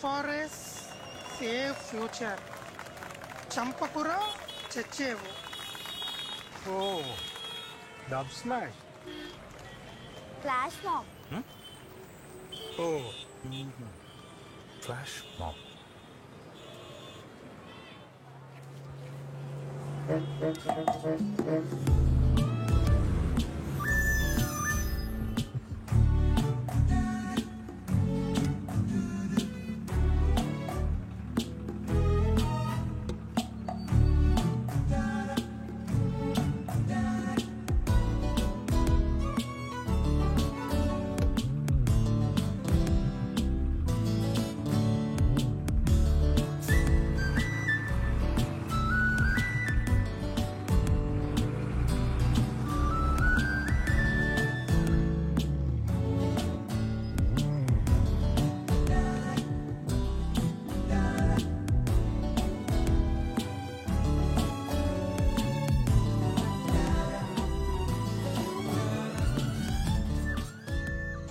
ఫర్ ఎ సేఫ్ ఫ్యూచర్ చంపకుర చచ్చేవు. Oh Dubsmash. Flash mob. Oh flash mob.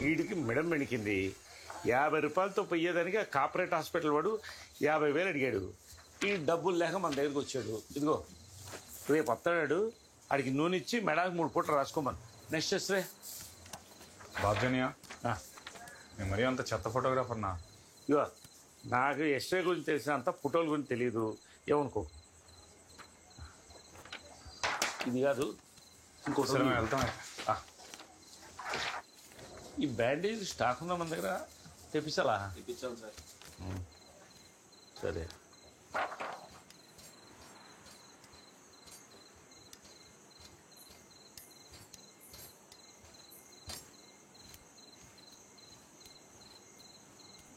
వీడికి మెడం మెణికింది. 50 రూపాయలతో పోయేదానికి ఆ కార్పొరేట్ హాస్పిటల్ వాడు 50,000 అడిగాడు. ఈ డబ్బులు లేక మన దగ్గరికి వచ్చాడు. ఇదిగో రేపు వస్తాడు, ఆడికి నూనె ఇచ్చి మెడానికి 3 పూటలు రాసుకోమని. నెక్స్ట్ వస్తే బాబ్జనియా నేను మరీ అంత చెత్త ఫోటోగ్రాఫర్నా? ఇగో నాకు ఎస్ఐ గురించి తెలిసినంత ఫోటోల గురించి తెలియదు ఏమనుకో. ఇది కాదు ఇంకోటి వెళ్తాం. ఈ బ్యాండేజ్ స్టాక్ ఉందా మన దగ్గర? తెప్పించాలా? తెప్పించాలి సార్. సరే.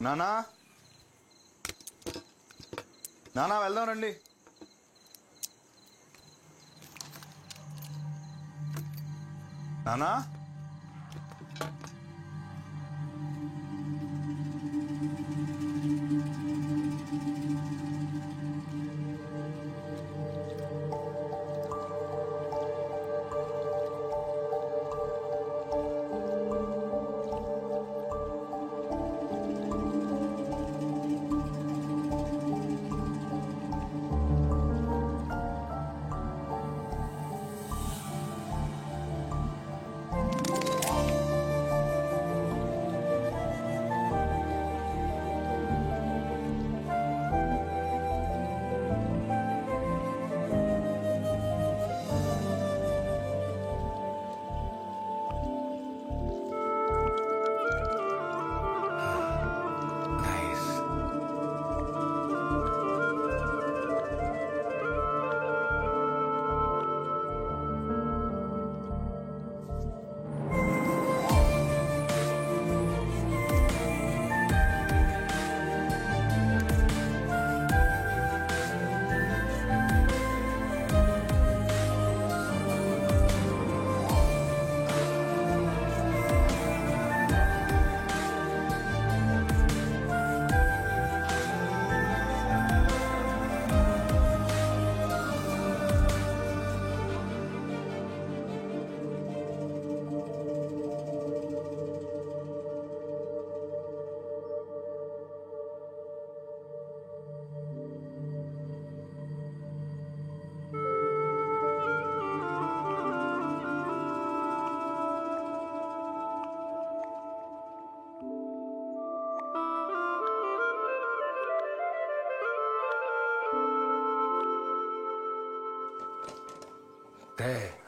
నానా నానా వెళ్దాం రండి. నానా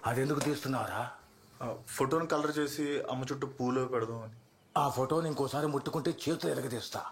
అదెందుకు తీస్తున్నారా? ఫోటోని కలర్ చేసి అమ్మ చుట్టూ పూలు పెడదాం అని. ఆ ఫోటోని ఇంకోసారి ముట్టుకుంటే చేతులు ఎరగదీస్తా.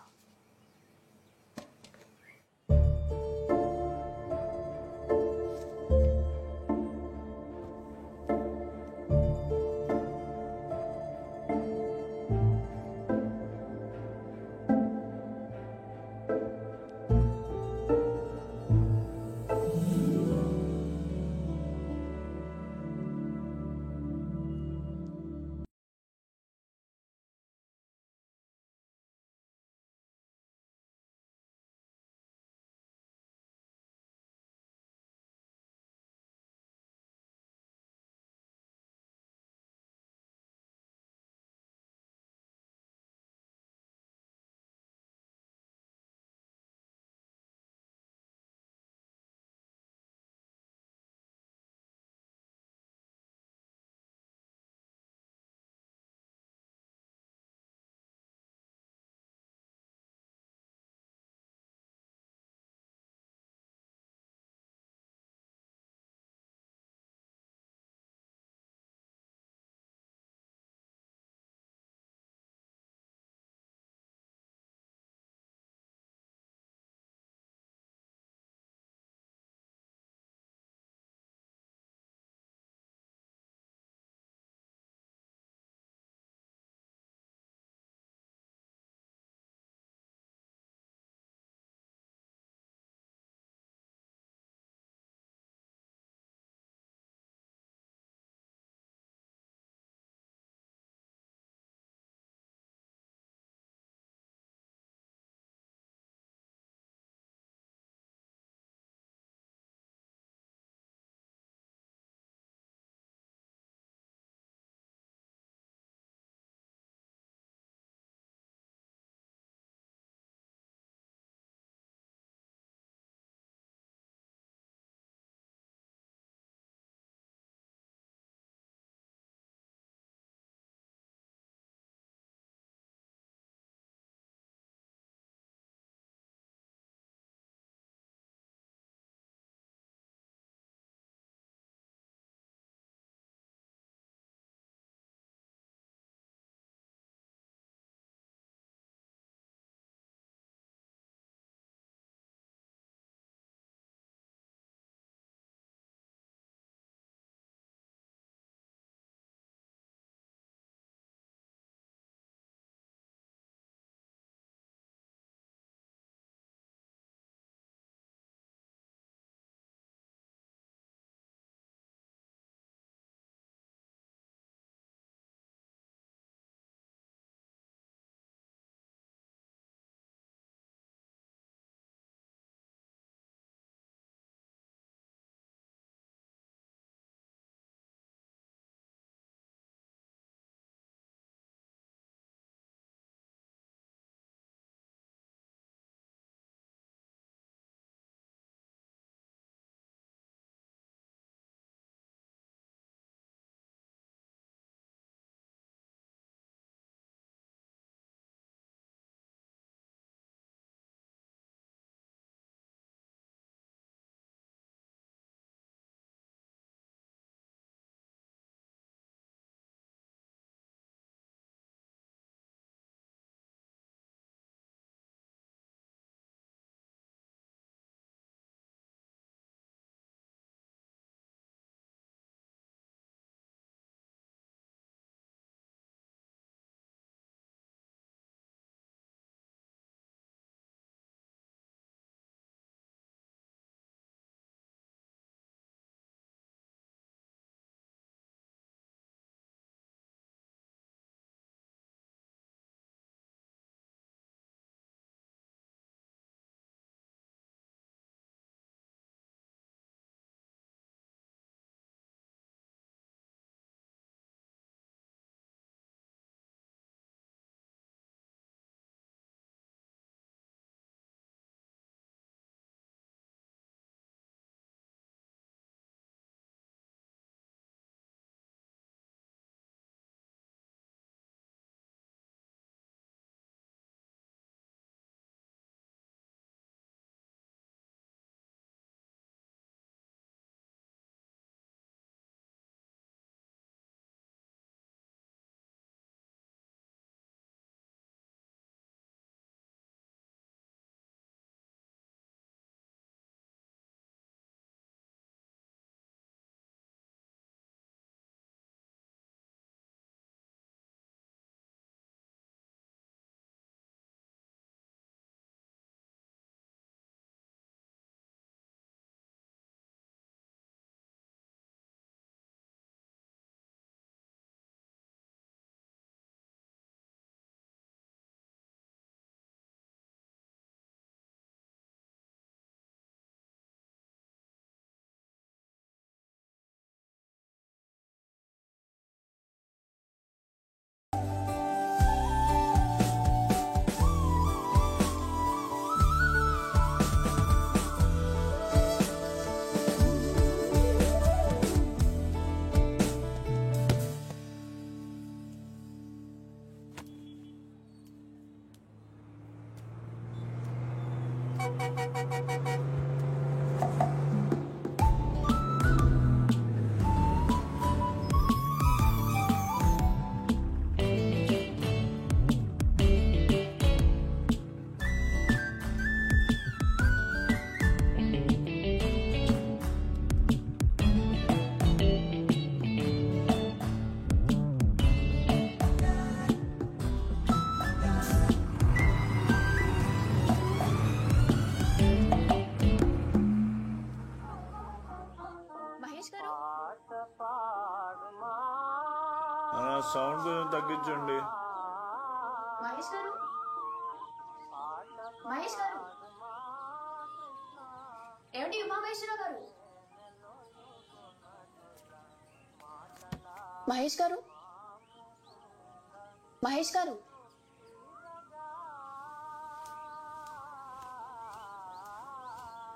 మహేష్ గారు సౌండ్ కొంచెం తగ్గించండి. మహేష్ గారు మహేష్ గారు ఏమిటి ఉమామహేశ్వరరావు గారు మహేష్ గారు మహేష్ గారు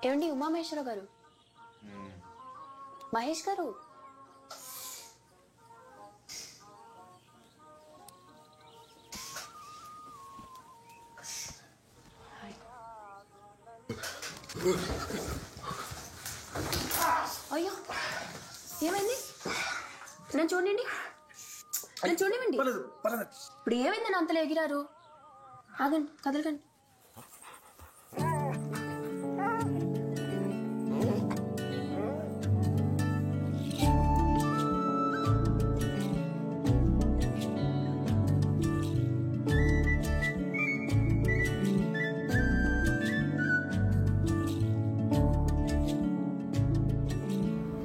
ఏమండి ఉమామహేశ్వరరావు గారు మహేష్ గారు అయ్యో ఏమైంది నన్ను చూడండి నన్ను చూడండి ఇప్పుడు ఏమైందని అంతలో ఎగిరారు ఆగండి కదలకండి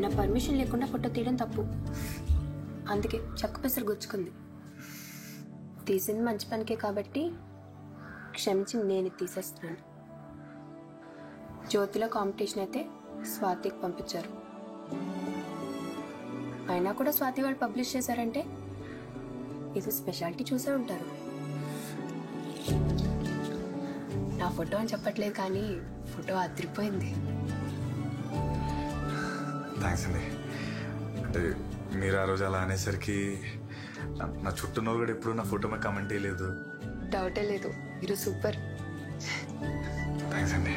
నా పర్మిషన్ లేకుండా ఫోటో తీయడం తప్పు అందుకే చెక్క పెసరు గుచ్చుకుంది తీసింది మంచి పనికే కాబట్టి క్షమించి నేను తీసేస్తున్నాను జ్యోతిలో కాంపిటీషన్ అయితే స్వాతికి పంపించారు అయినా కూడా స్వాతి వాళ్ళు పబ్లిష్ చేశారంటే ఇది స్పెషాలిటీ చూసే ఉంటారు నా ఫోటో అని చెప్పట్లేదు కానీ ఫోటో అదిరిపోయింది థ్యాంక్స్ అండి. అంటే మీరు ఆ రోజు అలా అనేసరికి నా చుట్టూ ఉన్న కూడా ఎప్పుడు నా ఫోటో మీద కమెంట్ చేయలేదు. డౌటే లేదు మీరు సూపర్ థ్యాంక్స్ అండి.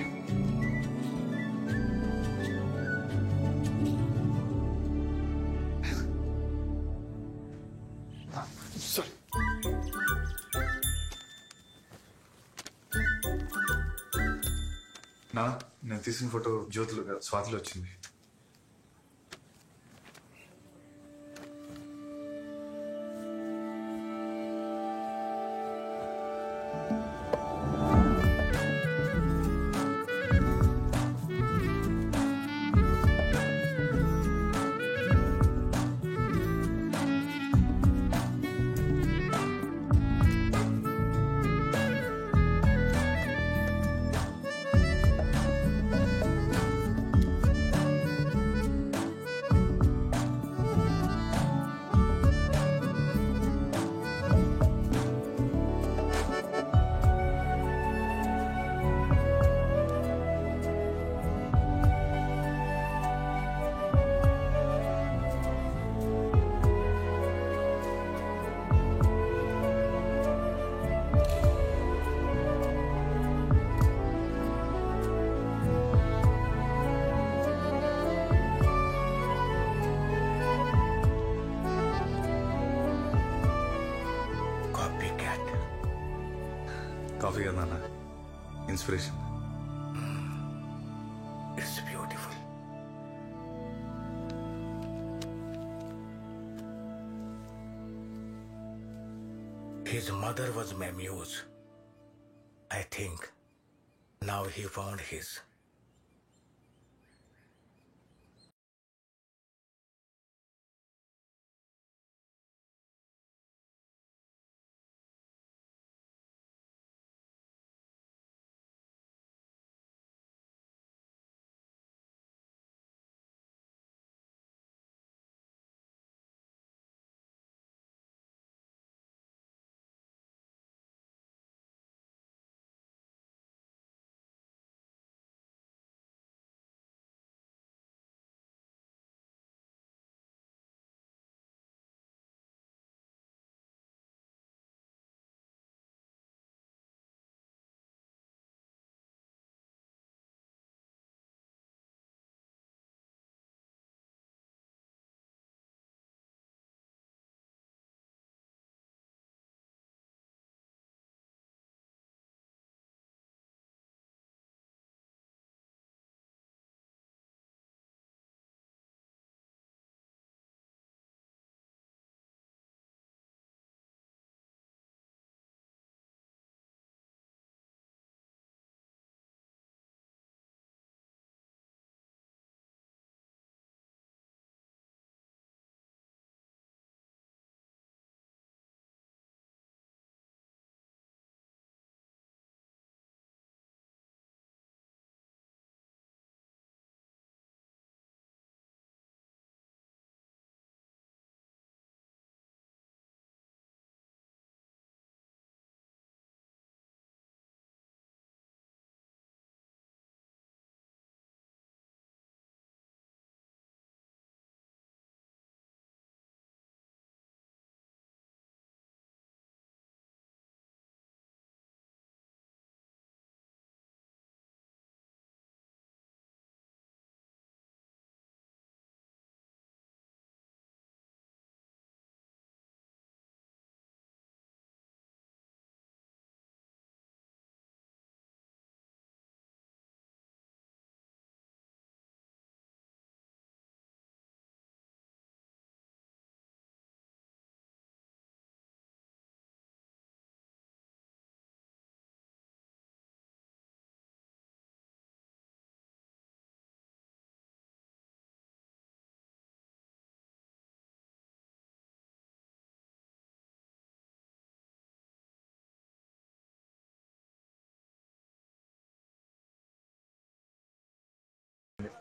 నా నేను తీసిన ఫోటో జ్యోతిలో స్వాతిలో వచ్చింది. కాఫీ కదా నాన్న inspiration. It's beautiful. His mother was my muse. I think now he found his.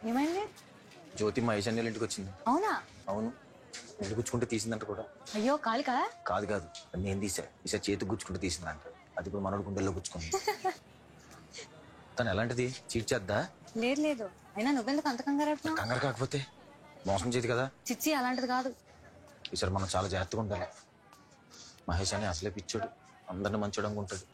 ఏమైంది? జ్యోతి మహేష్ అన్నయ్య ఇంటికి వచ్చింది. అవునా? అవును, ముందు గుచ్చుకుంటే తీసిందంట కూడా. అయ్యో కాలికా? కాదు కాదు, నేను తీసా. ఈసారి చేతికి గుచ్చుకుంటే తీసిందంట. అది ఇప్పుడు మనోడు గుండెల్లో గుచ్చుకుంది. తను ఎలాంటిది? చీట్ చేద్దా? లేదు లేదు, అయినా నువ్వెందుకు అంత కంగారు పడుతున్నావ్? కంగారు కాకపోతే మోసం చేతి కదా. చిచ్చి అలాంటిది కాదు. ఈసారి మనం చాలా జాగ్రత్తగా ఉండాలి. మహేష్ అని అసలే పిచ్చాడు, అందరిని మంచోడు అనుకుంటాడు.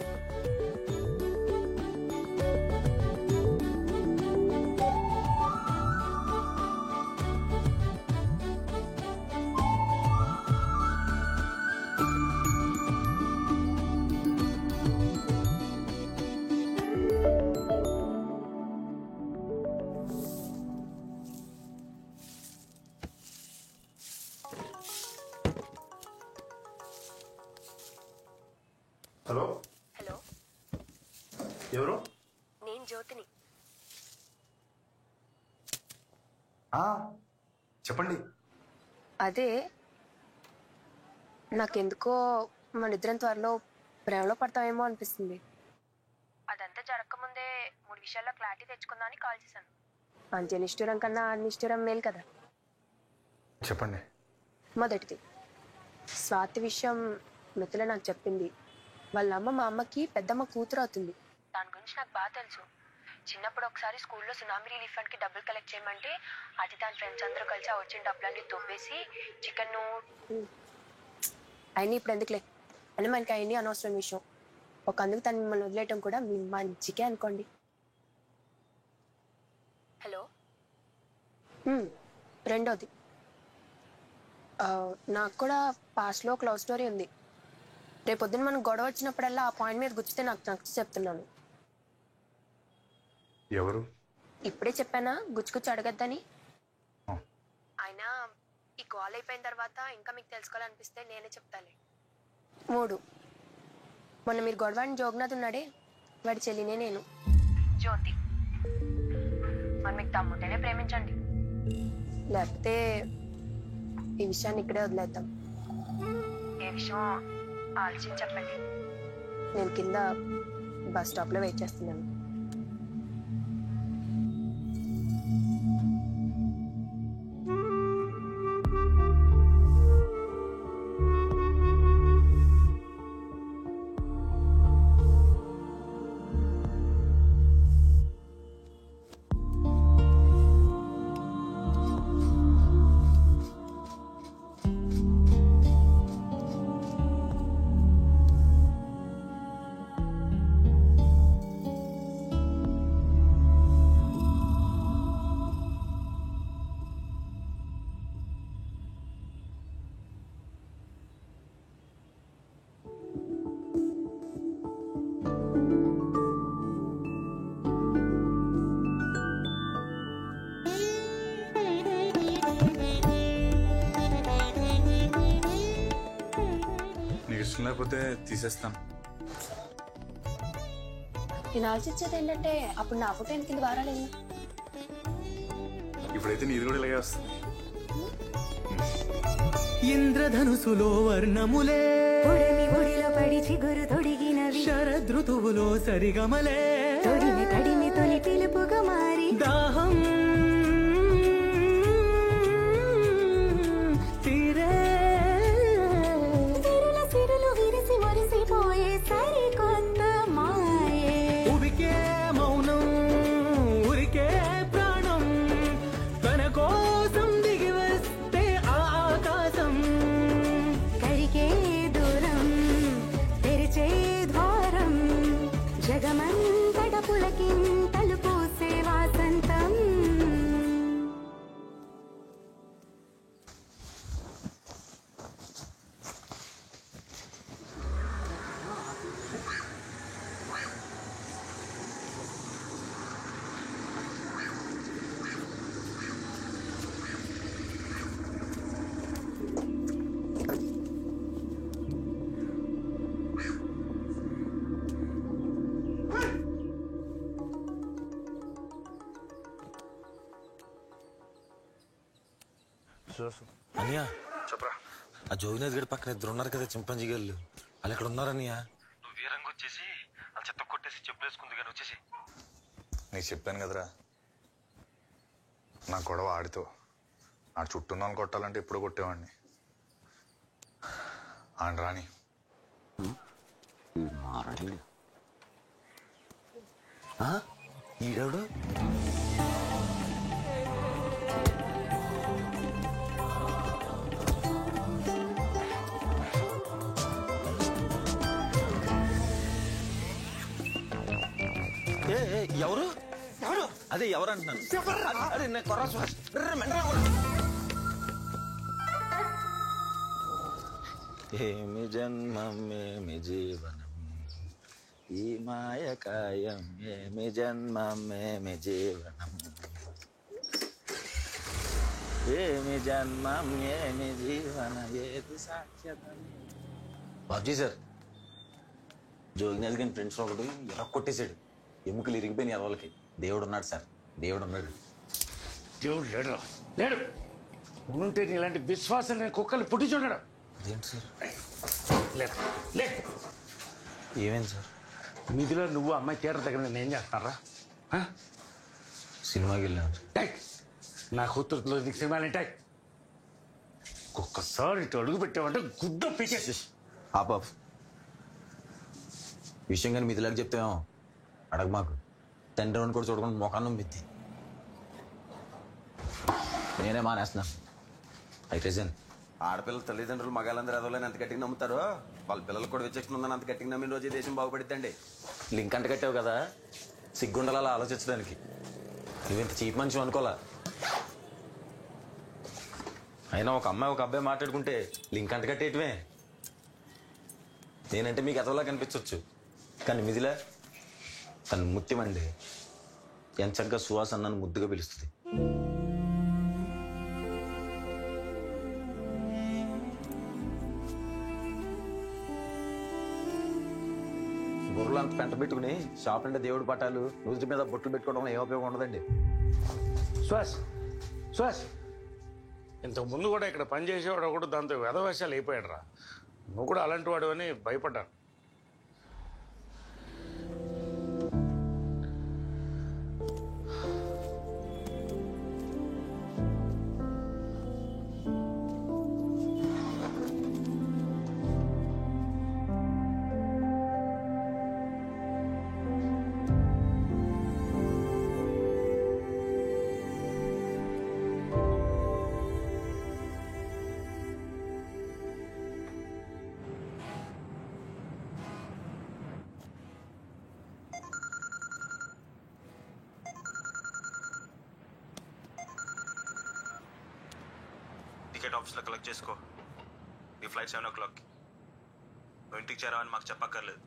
హలో. హలో, ఎవరు? నేను జ్యోతిని. చెప్పండి. అదే, నాకెందుకో మన ఇద్దరం త్వరలో ప్రేమలో పడతామేమో అనిపిస్తుంది. అదంతా జరగకముందే 3 విషయాల్లో క్లారిటీ తెచ్చుకుందామని కాల్ చేశాను. అంత్య నిష్ఠురం కన్నా నిష్ఠురం మేలు కదా. చెప్పండి. మొదటిది, స్వాతి విషయం మిత్రులు నాకు చెప్పింది. వాళ్ళ అమ్మ మా అమ్మకి పెద్దమ్మ కూతురు అవుతుంది. దాని గురించి నాకు బాగా తెలుసు. చిన్నప్పుడు ఒకసారి స్కూల్లో సునామీ రిలీఫ్ ఫండ్కి డబ్బులు కలెక్ట్ చేయమంటే అది దాని ఫ్రెండ్స్ అందరూ కలిసి ఆ వచ్చిన డబ్బులన్నీ తొవ్వేసి చికెన్ అయినా ఇప్పుడు ఎందుకులే అని మనకి అయినా అనవసరం విషయం. ఒక అందుకు తను మిమ్మల్ని వదిలేయటం కూడా మీ మంచికే అనుకోండి. హలో. రెండోది, నాకు కూడా పాస్ట్లో ఒక లవ్ స్టోరీ ఉంది. రేపొద్దున మనం గొడవ వచ్చినప్పుడల్లా ఆ పాయింట్ మీద గుచ్చితే నాకు నచ్చి చెప్తున్నాను. ఎవరు? ఇప్పుడే చెప్పానా గుచ్చుకుచ్చి అడగద్దని. అయినా ఈ కాల్ అయిపోయిన తర్వాత ఇంకా మీకు తెలుసుకోవాలనిపిస్తే నేనే చెప్తాలే. 3, మొన్న మీరు గొడవని జోగ్నాథ్ ఉన్నాడే, వాడి చెల్లినే నేను, జ్యోతి. మరి మీకు తమ్ముంటేనే ప్రేమించండి, లేకపోతే ఈ విషయాన్ని ఇక్కడే వదిలేద్దాం. ఏ విషయం ఆలోచించి చెప్పండి. నేను కింద బస్ స్టాప్లో వెయిట్ చేస్తున్నాను. ఇష్టం లేకపోతే తీసేస్తాను. నేను ఆలోచించేది ఏంటంటే అప్పుడు నా ఫోటో ఎందుకు కింద వారాలేదు. ఇప్పుడైతే నీది కూడా ఇలాగే వస్తుంది. ఇంద్రధనుసులో వర్ణములే పొడిమి ఒడిలో పడి చిగురు తొడిగినవి శరదృతువులో సరిగమలే తొడిమి తడిమి తొలి పిలుపుగా మారి దాహం తీరే సిరుల సిరులు విరిసి మురిసిపోయే సరికొత్త మాయే ఉబికే మౌనం ఉరికే ప్రాణం తన కోసం దిగి వస్తే ఆ ఆకాశం కరిగే దూరం తెరిచే ద్వారం జగమంతట పులకింతలు పూసే వాసంతం. అనియా చెప్పరా, ఆ జోగినాథ్ గడి పక్కన ఇద్దరు ఉన్నారు కదా చింపాంజీ గారు, వాళ్ళు ఎక్కడ ఉన్నారనియా? నువ్వు వీరంగా వచ్చేసి వాళ్ళు చెత్త కొట్టేసి చెప్పులేసుకుంది కానీ వచ్చేసి. నీకు చెప్పాను కదరా, నా గొడవ ఆడితో ఆ చుట్టూ నన్ను కొట్టాలంటే ఎప్పుడు కొట్టేవాడిని. ఆడ రాని ఈడెవడు? ఎవరు ఎవరు అదే ఎవరు అంటున్నాను. అరే నేను కొర్రా సుహాస్. ఏమి జన్మమేమి జీవనం ఈ మాయకాయం ఏమి జన్మమేమి జీవనం ఏమి జన్మం ఏమి జీవన ఏది సాక్ష్యత. బాబ్జీ సార్, జోగినాథ్ గారి ఫ్రెండ్స్ ఒకటి ఎలా కొట్టేశాడు. ఎముకలు ఇరిగిపోయినాయి వాళ్ళకి. దేవుడు ఉన్నాడు సార్, దేవుడు ఉన్నాడు. దేవుడు లేడు లేడు ఉంటే ఇలాంటి విశ్వాసం నేను కుక్కలు పుట్టి చూడడం. అదేంటి సార్? లేదు లేదు. ఏమేంటి సార్? మీదిలో నువ్వు అమ్మాయి థియేటర్ దగ్గర నేను ఏం చేస్తానరా? సినిమాకి వెళ్ళాను. నా కూతురులో నీకు సినిమాలు ఏంటాయి? ఒక్కసారి ఇటు అడుగు పెట్టావంటే గుడ్డ పీకేసి ఆపాప్ విషయం కానీ మీదిలాగా చెప్తామేమో. అడగ మాకు తండ్రి అని కూడా చూడకుండా మొఖాన్నం మెత్తి నేనే మానేస్తున్నా. అయితే ఆడపిల్లల తల్లిదండ్రులు మగాళ్ళందరూ ఎదవలేని అంత గట్టిగా నమ్ముతారో వాళ్ళ పిల్లలకు కూడా విచక్షణ ఉందని అంత గట్టిగా నమ్మిన రోజే దేశం బాగుపడిద్దండి. లింక్ అంట కట్టావు కదా, సిగ్గుండాలి అలా ఆలోచించడానికి. నువ్వింత చీప్ మనిషి అనుకోలా. అయినా ఒక అమ్మాయి ఒక అబ్బాయి మాట్లాడుకుంటే లింక్ అంట కట్టేయటమే. నేనంటే మీకు ఎదవలా కనిపించవచ్చు, కానీ మిదిలా తను ముత్యమండి. ఎంత చక్కగా సుహాస్ అన్నను ముద్దుగా పిలుస్తుంది. బుర్రలు అంత పెంట పెట్టుకుని షాప్ అంటే దేవుడి పటాలు రోజు మీద బొట్లు పెట్టుకోవడం ఏ ఉపయోగం ఉండదండి. శ్వాస్ శ్వాస్ ఇంతకు ముందు కూడా ఇక్కడ పనిచేసేవాడు కూడా దాంతో వెధవేషాలు అయిపోయాడు రా. నువ్వు కూడా అలాంటి వాడు అని భయపడ్డాను. టికెట్ ఆఫీస్లో కలెక్ట్ చేసుకో. నీ ఫ్లైట్ 7 o'clock. నువ్వు ఇంటికి చేరావని మాకు చెప్పక్కర్లేదు.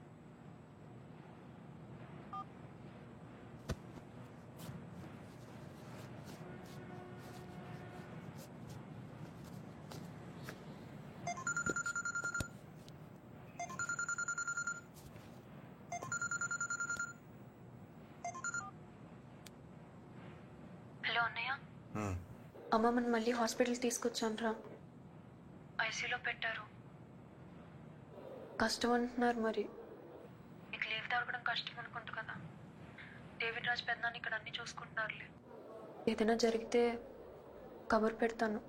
హలో అన్నయ్య, అమ్మమ్మని మళ్ళీ హాస్పిటల్ తీసుకొచ్చాను రా. ఐసీయూలో పెట్టారు. కష్టం అంటున్నారు. మరి నీకు లీవ్ దొరకడం కష్టం అనుకుంటా కదా. డేవిడ్ రాజ్ పెద్దనాన్న ఇక్కడ అన్ని చూసుకుంటున్నారులే. ఏదైనా జరిగితే కబురు పెడతాను.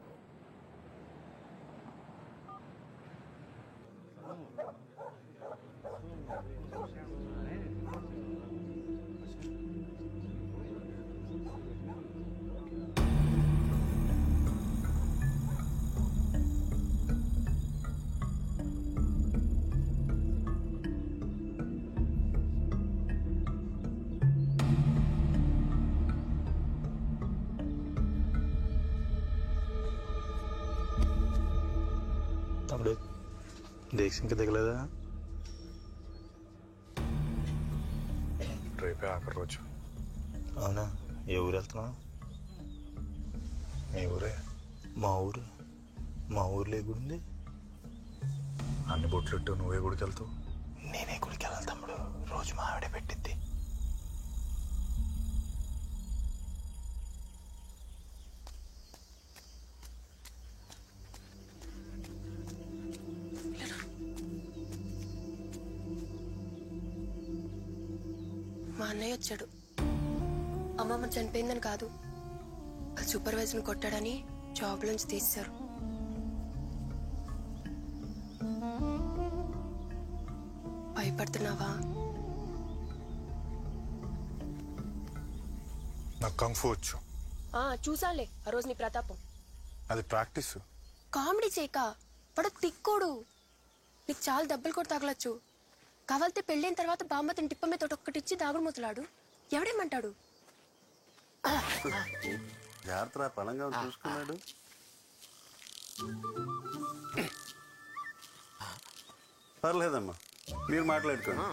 తమ్ముడు డేక్స్ ఇంకా దిగలేదా? రేపే ఆఖరి రోజు. అవునా? ఏ ఊరు వెళ్తున్నావు? మీ ఊరే. మా ఊరు. మా ఊర్లో ఏ గుడి ఉంది? అన్ని బొట్లెట్టు నువ్వే గుడికి వెళ్తావు? నేనే గుడికి వెళ్ళాలి తమ్ముడు. రోజు మా ఆవిడే పెట్టిద్ది. మా అన్నయ్య వచ్చాడు. అమ్మమ్మ చనిపోయిందని కాదు, సూపర్వైజర్ని కొట్టాడని జాబ్ నుంచి తీశారు. భయపడుతున్నావా? నాకు కంఫు వచ్చు. చూసాలే ఆ రోజు నీ ప్రతాపం. అది ప్రాక్టీస్. కామెడీ చేయక, వాడు తిక్కోడు. నీకు చాలా దెబ్బలు కూడా తగలచ్చు. కావాలితే పెళ్ళైన తర్వాత బామ్మతిని టిప్ప మీద ఒక్కటిచ్చి దాగుడు మూతలాడు. ఎవడేమంటాడు? జాగ్రత్త, పలంగా చూసుకున్నాడు. పర్లేదమ్మా, మీరు మాట్లాడుకోండి,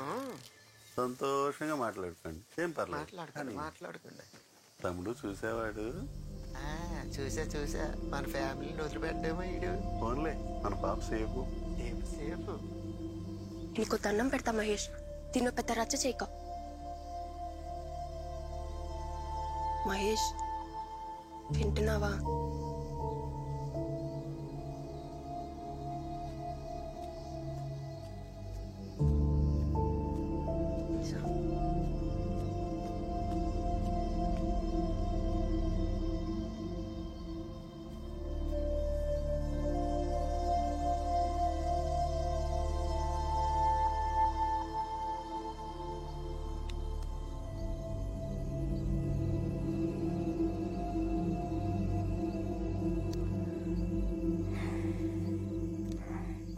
సంతోషంగా మాట్లాడుకోండి, ఏం పర్లేదు. మాట్లాడుకోండి. తమ్ముడు చూసేవాడు. చూసా మన ఫ్యామిలీని వదిలిపెట్టేమో ఈడు. ఫోన్లే, మన పాప సేపు. సేపు నీకు దండం పెడతా మహేష్, దీన్ని పెద్ద రచ్చ చేయక. మహేష్ వింటున్నావా?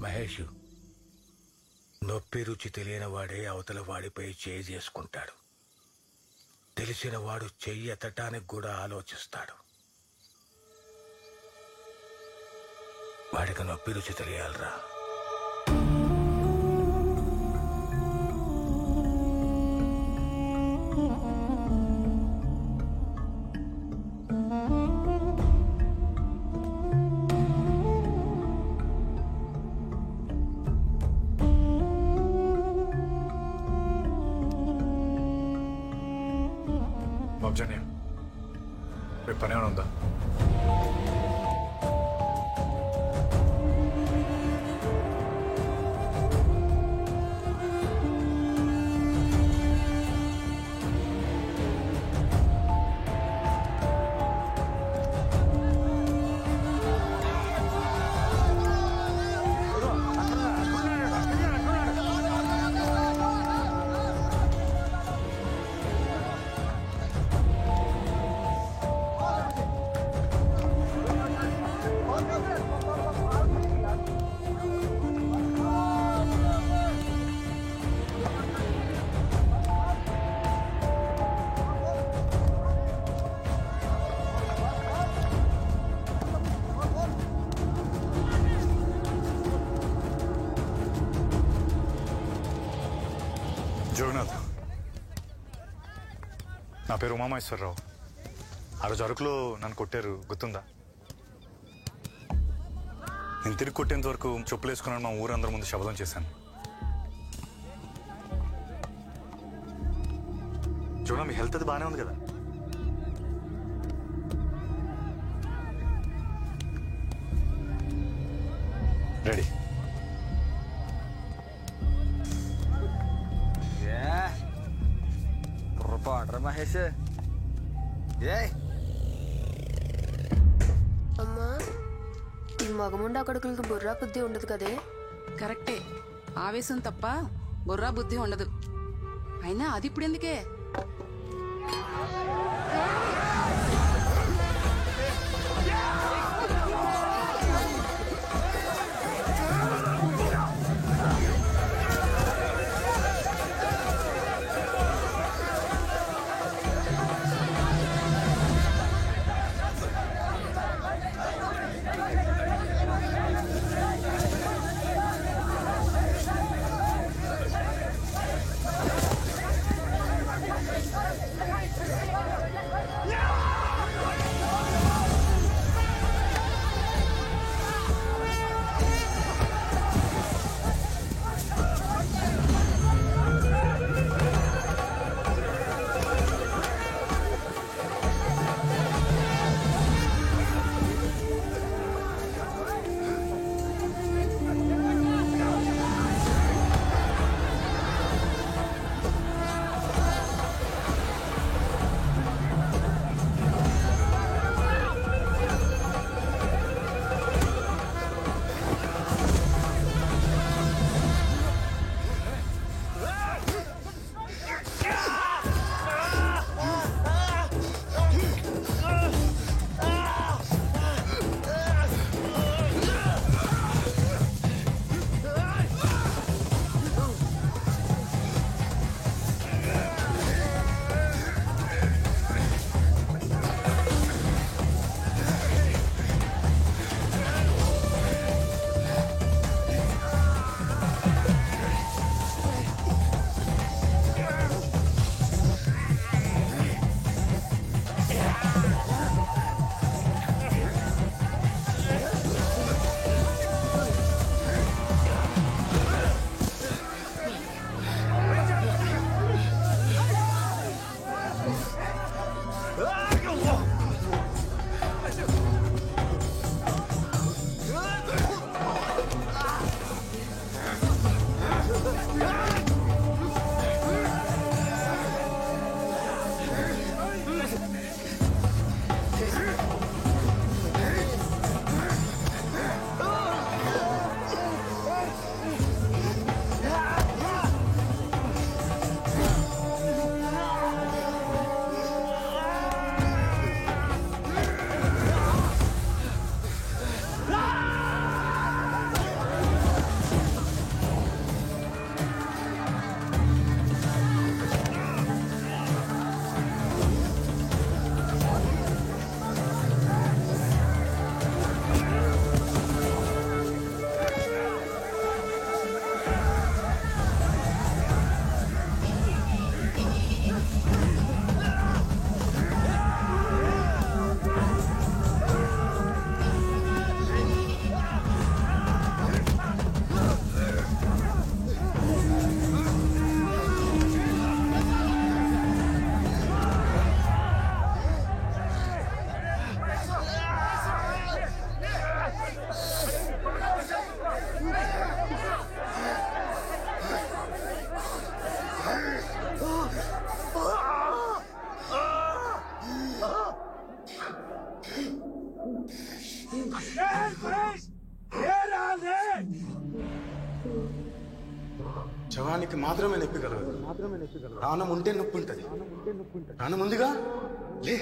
మహేష్, నొప్పి రుచి తెలియని వాడే అవతల వాడిపై చేయి చేసుకుంటాడు. తెలిసిన వాడు చెయ్యి ఎత్తటానికి కూడా ఆలోచిస్తాడు. వాడికి నొప్పి రుచి తెలియాలరా. బాబ్జాని, రేపు పని ఏమైనా ఉందా? జగన్నాథ్, నా పేరు ఉమామహేశ్వరరావు. ఆ రోజు అరకులో నన్ను కొట్టారు, గుర్తుందా? నేను తిరిగి కొట్టేంత వరకు చెప్పులు వేసుకున్నాను, మా ఊరందరి ముందు శబదం చేశాను. చూడ, మీ హెల్త్ అది బాగానే ఉంది కదా? రెడీ? పాడరా మహేష్. అమ్మా, ఈ మగముండ కొడుకులకి బుర్రా బుద్ధి ఉండదు కదే. కరెక్టే, ఆవేశం తప్ప బుర్రా బుద్ధి ఉండదు. అయినా అది ఇప్పుడు ఎందుకే? శవానికి మాత్రమే నొప్పి కలగదు. ప్రాణం ఉంటే నొప్పి ఉంటుంది. ప్రాణం ఉందిగా లే.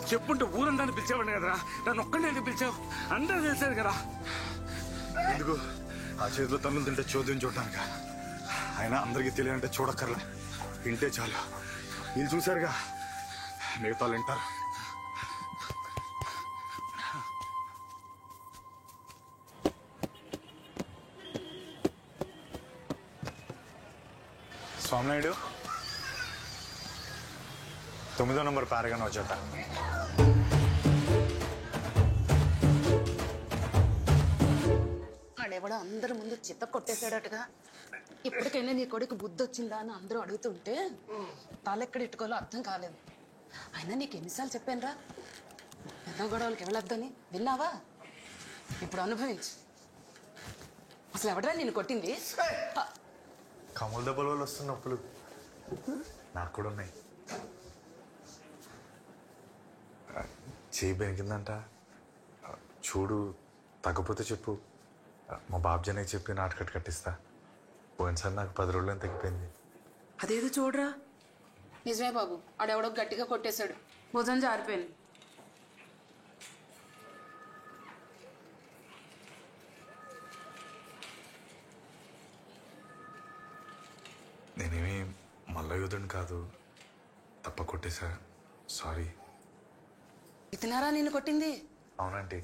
చెప్పుంటే ఊరంతా పిలిచేవాడిని కదరా, నన్ను ఒక్కడే పిలిచావు. అందరూ తెలిసేది కదా. ఎందుకు ఆ చేతిలో తన్నులు తింటే చోద్యం చూడటానిక? అయినా అందరికీ తెలియాలంటే చూడక్కర్లే, వింటే చాలు. వీళ్ళు చూశారుగా, మిగతా వాళ్ళు వింటారు. స్వామినాయుడు 9వ నంబర్ పారగానే వచ్చాట. ఆడెవడో అందరి ముందు చిత్త కొట్టేశాడటగా. ఇప్పటికైనా నీ కొడుకు బుద్ధి వచ్చిందా అని అందరూ అడుగుతుంటే తాలెక్కడ ఇట్టుకోవాలో అర్థం కాలేదు. అయినా నీకు ఎన్నిసార్లు చెప్పానురా పెద్ద గొడవలకి వెళ్ళొద్దని, విన్నావా? ఇప్పుడు అనుభవించు. అసలు ఎవడరా నేను కొట్టింది? కమల దెబ్బల వల్ల వస్తున్న నొప్పులు నాకు కూడా ఉన్నాయి. చేయి బెనికిందంట. చూడు, తగ్గపోతే చెప్పు, మా బాబ్జనే చెప్పి నాటకట్టు కట్టిస్తా. పోయినసారి నాకు 10 రోజులు తగ్గిపోయింది. అదేదో చూడరా. నిజమే బాబు, ఆడెవడో గట్టిగా కొట్టేశాడు, భుజం జారిపోయింది. నేనేమి మల్లయోధుని కాదు, తప్ప కొట్టేశా. సారీ. ఇతనారా నిన్ను కొట్టింది? అవునండి.